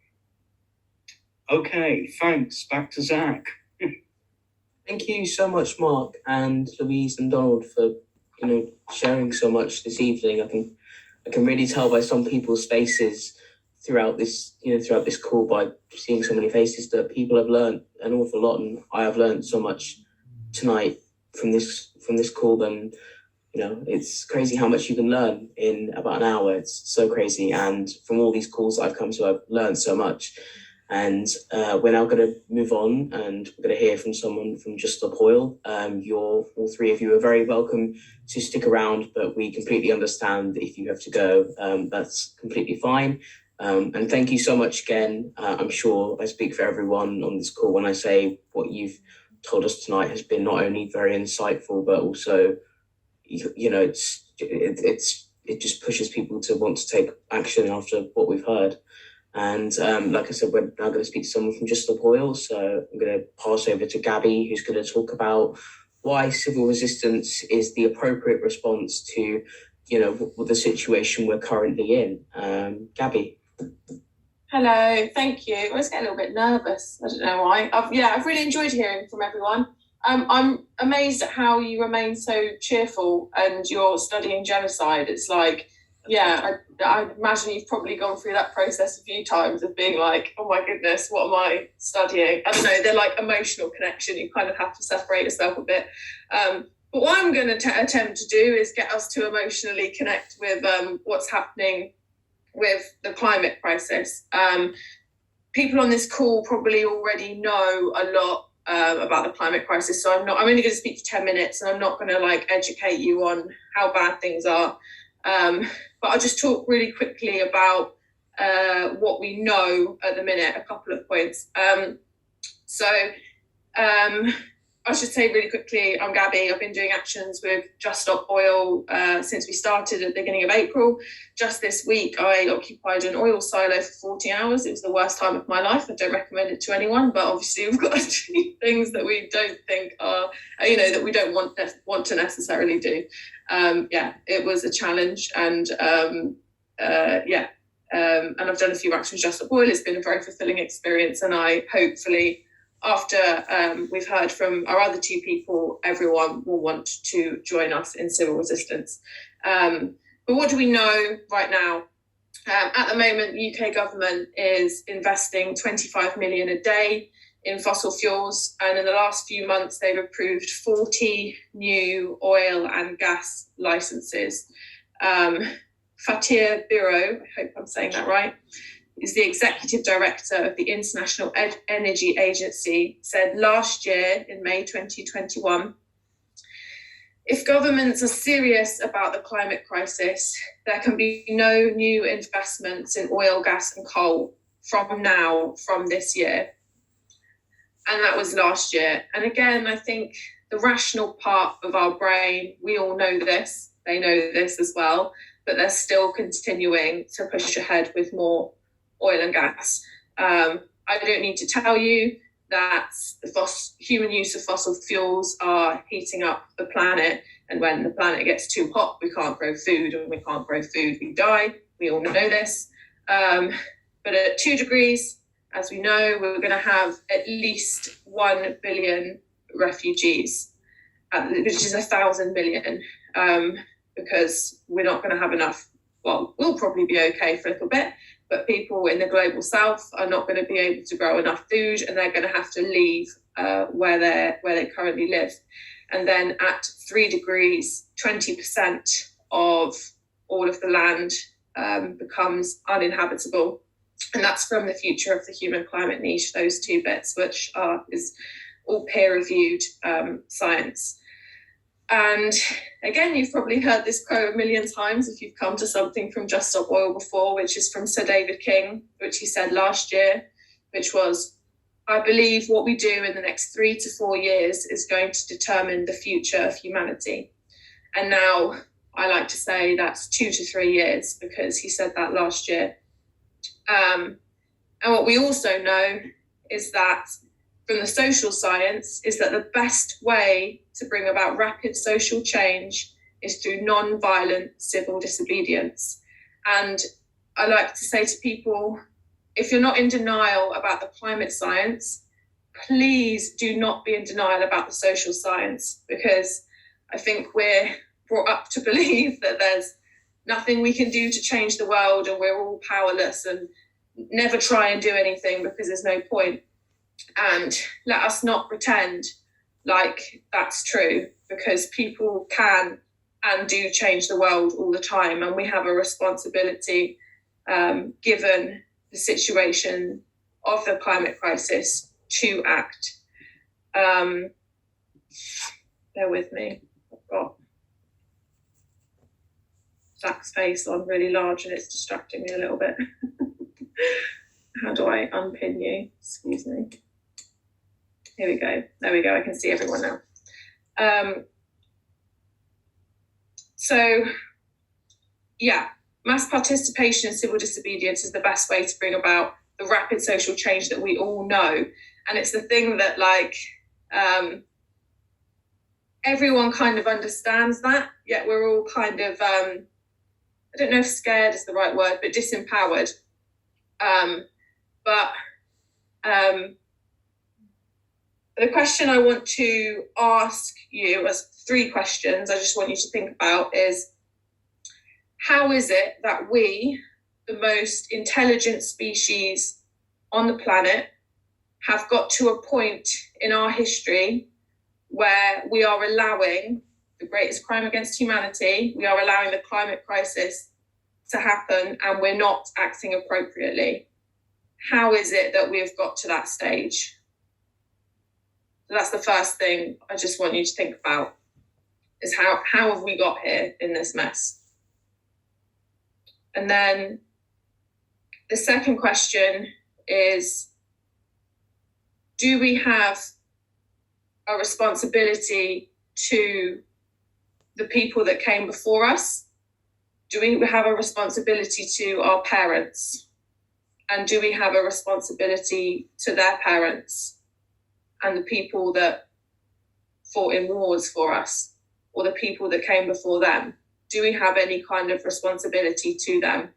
Okay, thanks. Back to Zach.
Thank you so much, Mark and Louise and Donald, for sharing so much this evening. I can really tell by some people's faces throughout this call, by seeing so many faces, that people have learned an awful lot, and I have learned so much tonight from this call. And it's crazy how much you can learn in about an hour. It's so crazy, and from all these calls that I've come to, I've learned so much. And we're now going to move on, and we're going to hear from someone from Just Stop Oil. All three of you are very welcome to stick around, but we completely understand if you have to go. That's completely fine. And thank you so much again. I'm sure I speak for everyone on this call when I say what you've told us tonight has been not only very insightful, but also, it just pushes people to want to take action after what we've heard. And like I said, we're now going to speak to someone from Just Stop Oil. So I'm going to pass over to Gabby, who's going to talk about why civil resistance is the appropriate response to, the situation we're currently in. Gabby.
Hello, thank you. I was getting a little bit nervous. I don't know why. I've really enjoyed hearing from everyone. I'm amazed at how you remain so cheerful and you're studying genocide. It's like, I imagine you've probably gone through that process a few times of being like, oh my goodness, what am I studying? I don't know, they're like emotional connection. You kind of have to separate yourself a bit. But what I'm going to attempt to do is get us to emotionally connect with what's happening with the climate crisis. People on this call probably already know a lot about the climate crisis, so I'm only going to speak for 10 minutes, and I'm not going to educate you on how bad things are. But I'll just talk really quickly about what we know at the minute, a couple of points. I should say really quickly, I'm Gabby. I've been doing actions with Just Stop Oil since we started at the beginning of April. Just this week, I occupied an oil silo for 40 hours. It was the worst time of my life. I don't recommend it to anyone, but obviously we've got to do things that we don't think are, that we don't want to necessarily do. It was a challenge, and I've done a few actions with Just Stop Oil. It's been a very fulfilling experience, and I hopefully, after we've heard from our other two people, everyone will want to join us in civil resistance. But what do we know right now? At the moment, the UK government is investing 25 million a day in fossil fuels, and in the last few months, they've approved 40 new oil and gas licenses. Fatih Birol, I hope I'm saying that right, is the executive director of the International Energy Agency, said last year in May 2021, if governments are serious about the climate crisis, there can be no new investments in oil, gas and coal from this year. And that was last year. And again, I think the rational part of our brain, we all know this, they know this as well, but they're still continuing to push ahead with more oil and gas. I don't need to tell you that human use of fossil fuels are heating up the planet, and when the planet gets too hot, we can't grow food, and we can't grow food, we die. We all know this. But at 2 degrees, as we know, we're going to have at least 1 billion refugees, which is 1,000 million, because we're not going to have enough. Well, we'll probably be okay for a little bit, but people in the global south are not going to be able to grow enough food, and they're going to have to leave where they currently live. And then at 3 degrees, 20% of all of the land becomes uninhabitable. And that's from the Future of the Human Climate niche, those 2 bits, which is all peer-reviewed science. And again, you've probably heard this quote a million times if you've come to something from Just Stop Oil before, which is from Sir David King, which he said last year, which was, I believe what we do in the next 3 to 4 years is going to determine the future of humanity. And now I like to say that's 2 to 3 years, because he said that last year. And what we also know is that from the social science is that the best way to bring about rapid social change is through non-violent civil disobedience. And I like to say to people, if you're not in denial about the climate science, please do not be in denial about the social science, because I think we're brought up to believe that there's nothing we can do to change the world and we're all powerless and never try and do anything because there's no point. And let us not pretend like that's true, because people can and do change the world all the time, and we have a responsibility, given the situation of the climate crisis, to act. Bear with me. I've got Zach's face on really large and it's distracting me a little bit. How do I unpin you? Excuse me. Here we go. There we go. I can see everyone now. So, yeah, mass participation in civil disobedience is the best way to bring about the rapid social change that we all know. And it's the thing that, like, everyone kind of understands that, yet we're all kind of, I don't know if scared is the right word, but disempowered. The question I want to ask you as 3 questions I just want you to think about is, how is it that we, the most intelligent species on the planet, have got to a point in our history where we are allowing the greatest crime against humanity, we are allowing the climate crisis to happen, and we're not acting appropriately? How is it that we have got to that stage? So that's the first thing I just want you to think about, is how have we got here in this mess? And then the second question is, do we have a responsibility to the people that came before us? Do we have a responsibility to our parents? And do we have a responsibility to their parents and the people that fought in wars for us, or the people that came before them? Do we have any kind of responsibility to them?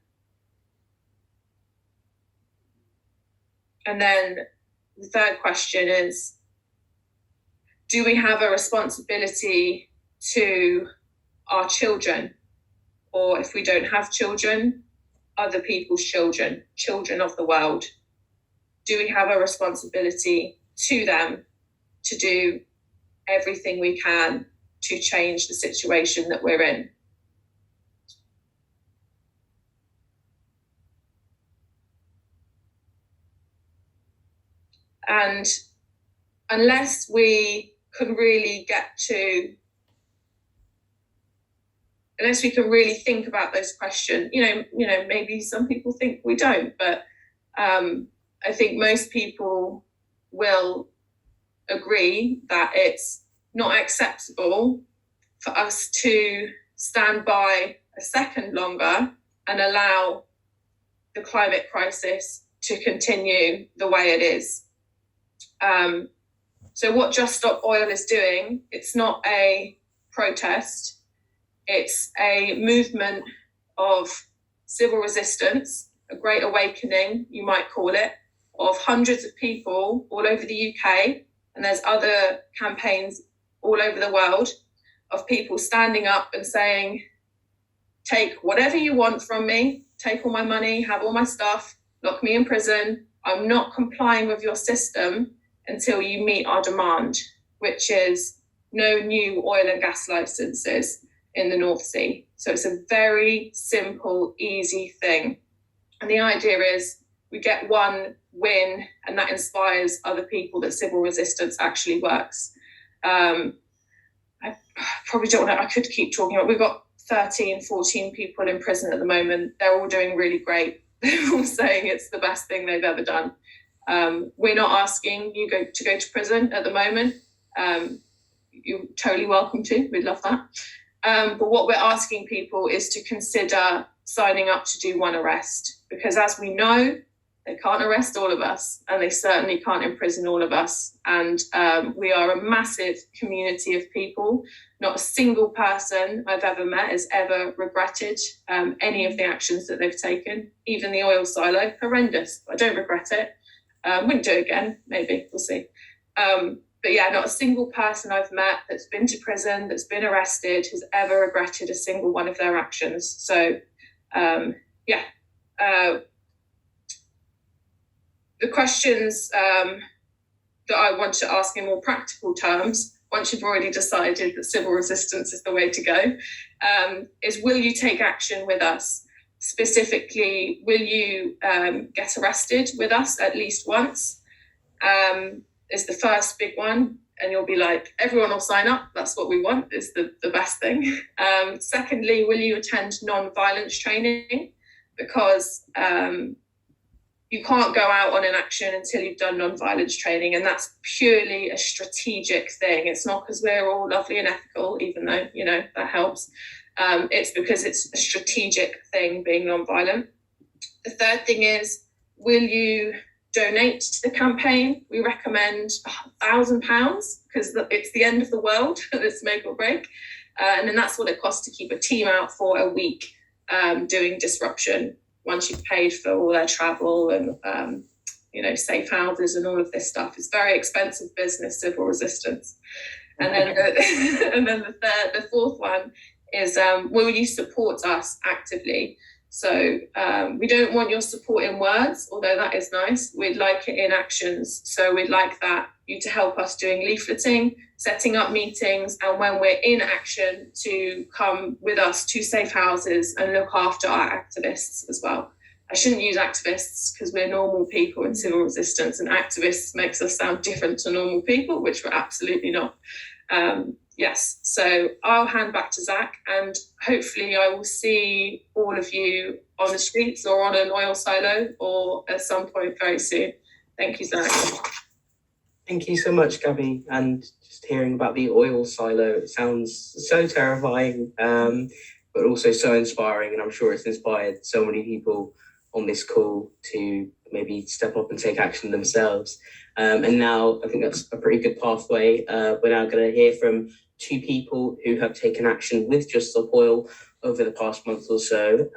And then the third question is, do we have a responsibility to our children? Or if we don't have children, other people's children, children of the world? Do we have a responsibility to them to do everything we can to change the situation that we're in? And unless we can really think about those questions, maybe some people think we don't, but I think most people will agree that it's not acceptable for us to stand by a second longer and allow the climate crisis to continue the way it is. So what Just Stop Oil is doing, it's not a protest, it's a movement of civil resistance, a great awakening, you might call it, of hundreds of people all over the UK, and there's other campaigns all over the world of people standing up and saying, take whatever you want from me, take all my money, have all my stuff, lock me in prison. I'm not complying with your system until you meet our demand, which is no new oil and gas licenses in the North Sea. So it's a very simple, easy thing. And the idea is we get one win, and that inspires other people that civil resistance actually works. I probably don't want to, I could keep talking about, we've got 13, 14 people in prison at the moment. They're all doing really great. They're all saying it's the best thing they've ever done. We're not asking you to go to prison at the moment. You're totally welcome to, we'd love that. But what we're asking people is to consider signing up to do one arrest, because as we know, they can't arrest all of us, and they certainly can't imprison all of us. And we are a massive community of people. Not a single person I've ever met has ever regretted any of the actions that they've taken. Even the oil silo, horrendous. I don't regret it. Wouldn't do it again, maybe, we'll see. But yeah, not a single person I've met that's been to prison, that's been arrested, has ever regretted a single one of their actions. So the questions that I want to ask in more practical terms, once you've already decided that civil resistance is the way to go, is will you take action with us? Specifically, will you get arrested with us at least once? Is the first big one. And you'll be like, everyone will sign up. That's what we want, is the best thing. Secondly, will you attend non-violence training? Because you can't go out on an action until you've done non-violence training, and that's purely a strategic thing. It's not because we're all lovely and ethical, even though, you know, that helps. It's because it's a strategic thing, being non-violent. The third thing is, will you donate to the campaign? We recommend £1,000 because it's the end of the world. It's make or break. And then that's what it costs to keep a team out for a week doing disruption, once you've paid for all their travel and safe houses and all of this stuff. It's very expensive business, civil resistance. And then the fourth one is, will you support us actively? So we don't want your support in words, although that is nice. We'd like it in actions. So we'd like you to help us doing leafleting, setting up meetings, and when we're in action, to come with us to safe houses and look after our activists as well. I shouldn't use activists because we're normal people in civil resistance, and activists makes us sound different to normal people, which we're absolutely not. Yes, so I'll hand back to Zach, and hopefully I will see all of you on the streets or on an oil silo or at some point very soon. Thank you, Zach.
Thank you so much, Gabby. And just hearing about the oil silo, it sounds so terrifying, but also so inspiring. And I'm sure it's inspired so many people on this call to maybe step up and take action themselves. And now I think that's a pretty good pathway. We're now going to hear from two people who have taken action with Just Stop Oil over the past month or so.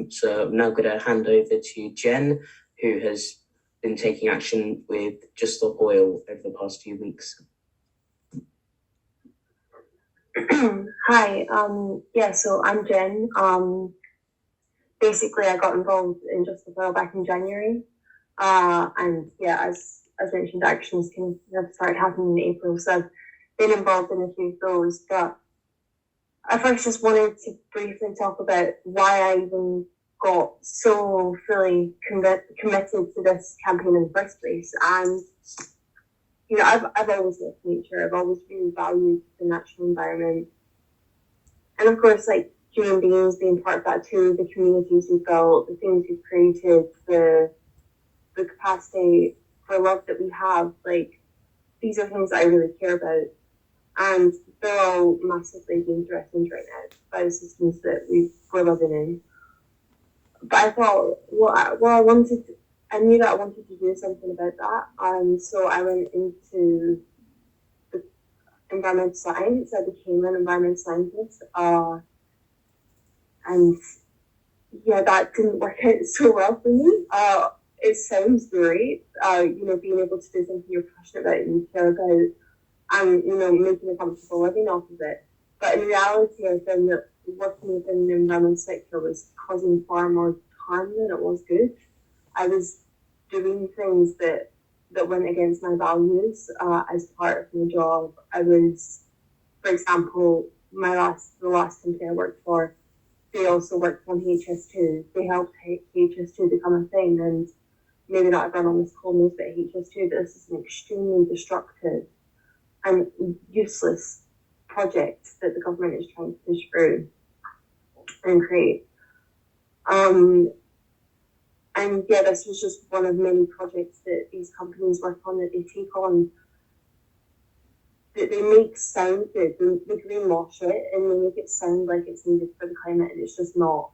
So I'm now going to hand over to Jen, who has been taking action with Just Stop Oil over the past few weeks.
Hi, so I'm Jen. Basically, I got involved in Just Stop Oil back in January. And yeah, as mentioned, actions can have started happening in April. So I've been involved in a few of those. But I first just wanted to briefly talk about why I even got so fully committed to this campaign in the first place. And you know, I've always loved nature. I've always really valued the natural environment, and of course, like human beings being part of that too. The communities we've built, the things we've created, the capacity for love that we have. Like, these are things that I really care about, and they're all massively being threatened right now by the systems that we're living in. but I thought, I knew that I wanted to do something about that. So I went into the environmental science. I became an environmental scientist. And yeah, that didn't work out so well for me. It sounds great, being able to do something you're passionate about and you care about, and making a comfortable living off of it. But in reality, I found that working within the environmental sector was causing far more harm than it was good. I was doing things that went against my values as part of my job. I was, for example, the last company I worked for, they also worked on HS2. They helped HS2 become a thing, and maybe not everyone on this call knows about HS2, but this is an extremely destructive and useless project that the government is trying to push through and create. And yeah, this was just one of many projects that these companies work on, that they take on, that they make sound good. They greenwash it and they make it sound like it's needed for the climate, and it's just not.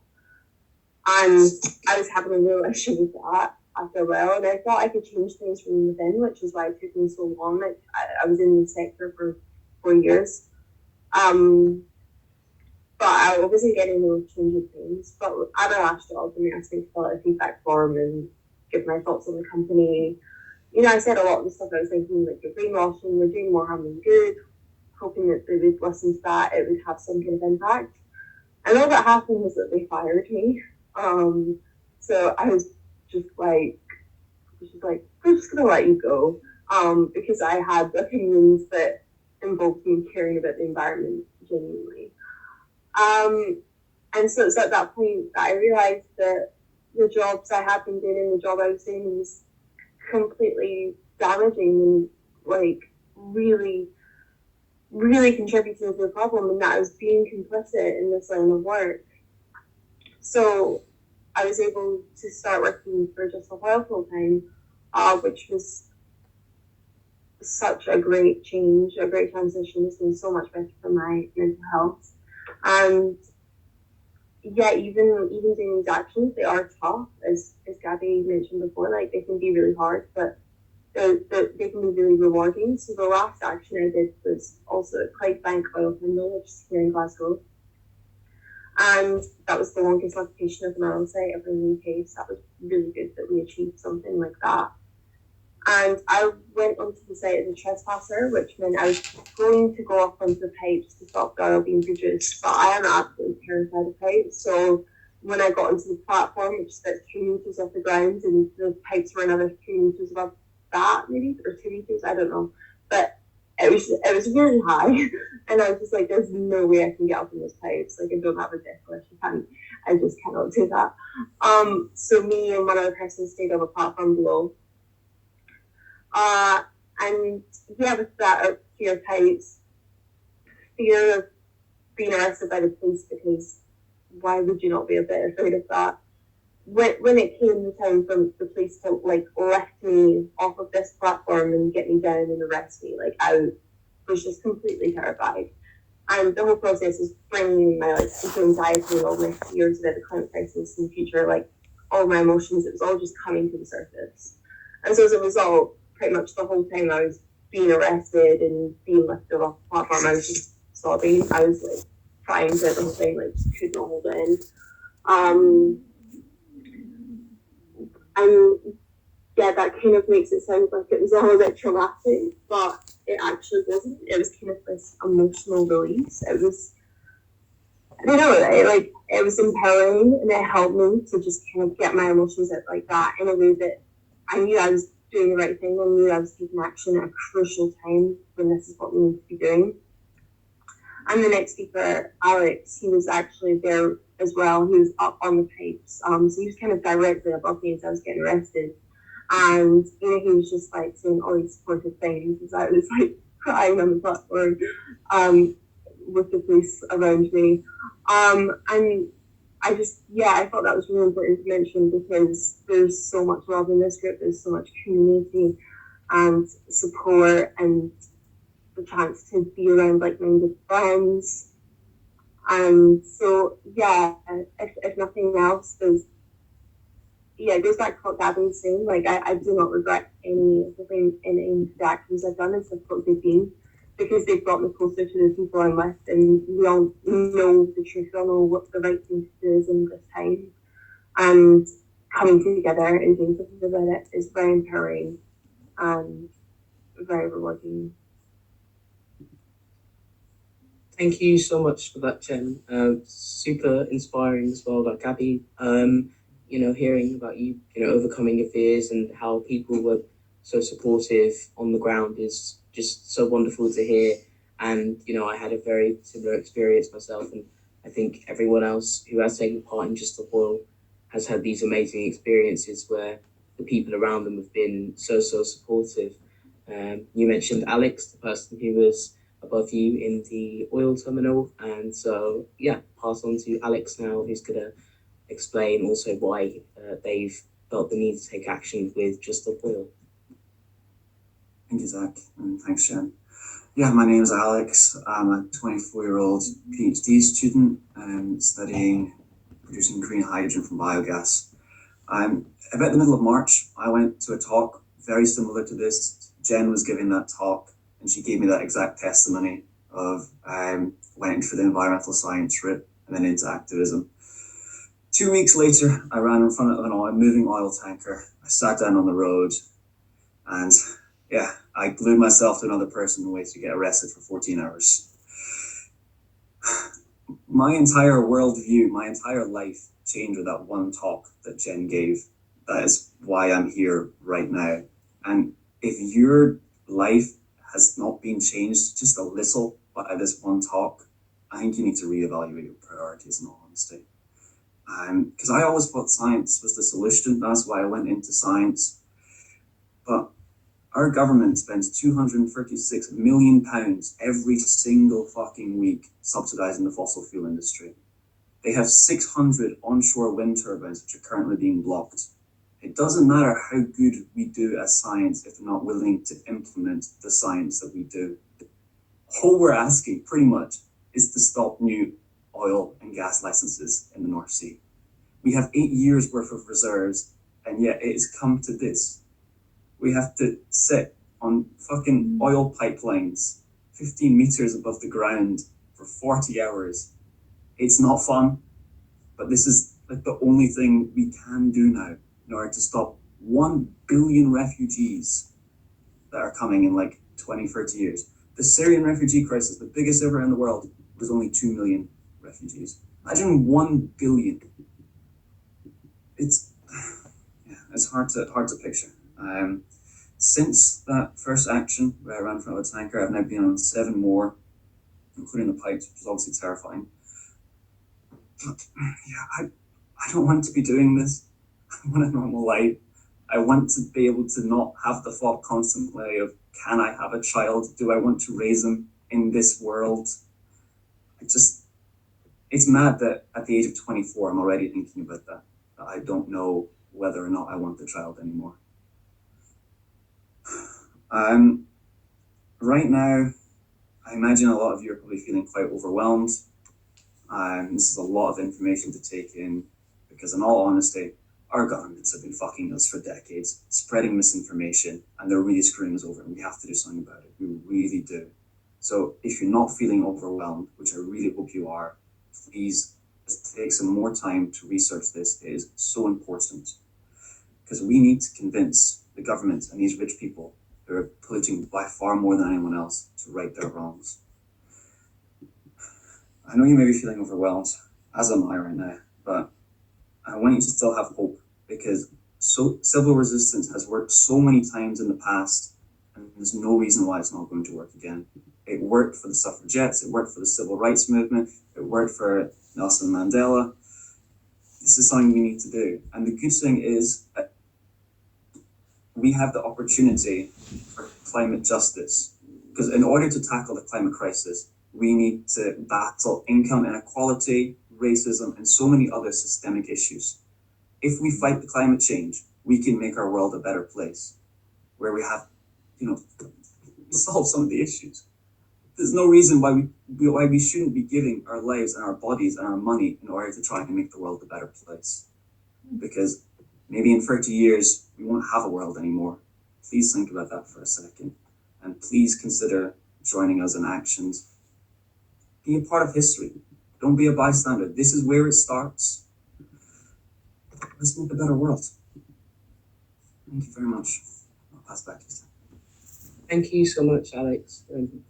And I was having a real issue with that after a while, and I thought I could change things from within, which is why it took me so long. Like, I was in the sector for 4 years. But I wasn't getting no change of things. But at my last job, when they asked me to fill out a feedback form and give my thoughts on the company, I said a lot of the stuff I was thinking, like, you're greenwashing, we're doing more harm than good, hoping that they would listen to that, it would have some kind of impact. And all that happened was that they fired me. So I was just like, we're just going to let you go. Because I had opinions that involved me caring about the environment genuinely. And so it's at that point that I realized that the jobs I had been doing and the job I was doing was completely damaging and, like, really, really contributing to the problem, and that I was being complicit in this line of work. So I was able to start working for Just Stop Oil full time, which was such a great change, a great transition. It's been so much better for my mental health. And yeah, even doing these actions, they are tough, as Gabby mentioned before. Like, they can be really hard, but they can be really rewarding. So the last action I did was also at Clydebank Oil Terminal, which is here in Glasgow. And that was the longest occupation of an oil site ever in the UK. So that was really good that we achieved something like that. And I went onto the site as a trespasser, which meant I was going to go up onto the pipes to stop the oil being produced. But I am absolutely terrified of pipes. So when I got onto the platform, which is about 3 meters off the ground, and the pipes were another 3 meters above that, maybe, or 2 meters, I don't know. But it was really high. And I was just like, there's no way I can get up in those pipes. Like, I don't have a death wish. I just cannot do that. So me and one other person stayed on the platform below. And yeah, with that, fear of heights, fear of being arrested by the police, because why would you not be a bit afraid of that? When it came the time for the police to, like, lift me off of this platform and get me down and arrest me, like, I was just completely terrified. And the whole process was bringing my, like, super anxiety and all my fears about the climate crisis in the future, like, all my emotions, it was all just coming to the surface. And so as a result, pretty much the whole time I was being arrested and being lifted off the platform, I was just sobbing. I was, like, crying throughout the whole thing, like, just could not hold it in. And yeah, that kind of makes it sound like it was all a bit traumatic, but it actually wasn't. It was kind of this emotional release. It was, I don't know, it was empowering, and it helped me to just kind of get my emotions out like that in a way that I knew I was doing the right thing. I knew I was taking action at a crucial time when this is what we need to be doing. And the next speaker, Alex, he was actually there as well. He was up on the pipes. So he was kind of directly above me as I was getting arrested. And, he was just, like, saying all these supportive things as I was, like, crying on the platform with the police around me. And I thought that was really important to mention, because there's so much love in this group. There's so much community and support and the chance to be around like-minded friends. And so, yeah, if nothing else, there's yeah, it goes back to what Gabby was saying. Like, I do not regret any of the actions I've done, as difficult as they've been, because they've brought me closer to the people I'm with, and we all know the truth, we all know what the right thing to do is in this time. And coming together and doing something about it is very empowering and very rewarding.
Thank you so much for that, Jen. Super inspiring as well, like Gabby. Hearing about you, overcoming your fears and how people were so supportive on the ground is just so wonderful to hear. And, I had a very similar experience myself. And I think everyone else who has taken part in Just Stop Oil has had these amazing experiences where the people around them have been so supportive. You mentioned Alex, the person who was above you in the oil terminal. And so, pass on to Alex now, who's going to explain also why they've felt the need to take action with Just Stop Oil.
Thank you, Zach, and thanks, Jen. Yeah, my name is Alex. I'm a 24-year-old PhD student studying producing green hydrogen from biogas. About the middle of March, I went to a talk very similar to this. Jen was giving that talk, and she gave me that exact testimony of went for the environmental science route and then into activism. 2 weeks later, I ran in front of a moving oil tanker. I sat down on the road and I glued myself to another person in a way to get arrested for 14 hours. My entire worldview, my entire life changed with that one talk that Jen gave. That is why I'm here right now. And if your life has not been changed just a little by this one talk, I think you need to reevaluate your priorities in all honesty. Because I always thought science was the solution. That's why I went into science. But our government spends £236 million every single fucking week subsidizing the fossil fuel industry. They have 600 onshore wind turbines which are currently being blocked. It doesn't matter how good we do as science if we're not willing to implement the science that we do. All we're asking, pretty much, is to stop new oil and gas licenses in the North Sea. We have 8 years worth of reserves, and yet it has come to this. We have to sit on fucking oil pipelines 15 meters above the ground for 40 hours. It's not fun, but this is like the only thing we can do now in order to stop 1 billion refugees that are coming in like 20, 30 years. The Syrian refugee crisis, the biggest ever in the world, was only 2 million refugees. Imagine 1 billion. It's hard to picture. Since that first action where I ran in front of a tanker, I've now been on 7 more, including the pipes, which is obviously terrifying. But I don't want to be doing this. I want a normal life. I want to be able to not have the thought constantly of, can I have a child? Do I want to raise them in this world? It's mad that at the age of 24, I'm already thinking about that I don't know whether or not I want the child anymore. Right now, I imagine a lot of you are probably feeling quite overwhelmed. This is a lot of information to take in because, in all honesty, our governments have been fucking us for decades, spreading misinformation, and they're really screwing us over, and we have to do something about it. We really do. So if you're not feeling overwhelmed, which I really hope you are, please take some more time to research this. It is so important because we need to convince the government and these rich people who are polluting by far more than anyone else to right their wrongs. I know you may be feeling overwhelmed, as am I right now, but I want you to still have hope because civil resistance has worked so many times in the past, and there's no reason why it's not going to work again. It worked for the suffragettes, it worked for the civil rights movement, it worked for Nelson Mandela. This is something we need to do. And the good thing is that we have the opportunity for climate justice. Because in order to tackle the climate crisis, we need to battle income inequality, racism, and so many other systemic issues. If we fight the climate change, we can make our world a better place where we have, solve some of the issues. There's no reason why we shouldn't be giving our lives and our bodies and our money in order to try and make the world a better place. Because Maybe in 30 years, we won't have a world anymore. Please think about that for a second. And please consider joining us in actions. Be a part of history. Don't be a bystander. This is where it starts. Let's make a better world. Thank you very much. I'll pass back to you.
Thank you so much, Alex.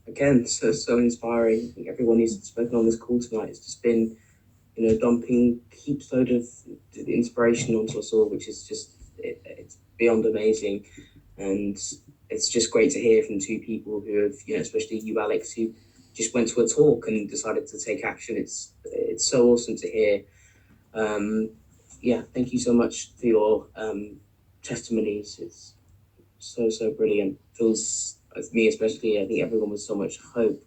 Again, so inspiring. I think everyone who's spoken on this call tonight has just been, dumping heaps load of inspiration onto us all, which is just it's beyond amazing. And it's just great to hear from two people who have, especially you, Alex, who just went to a talk and decided to take action. It's so awesome to hear. Thank you so much for your testimonies. It's so brilliant. Feels, me especially, I think everyone with so much hope.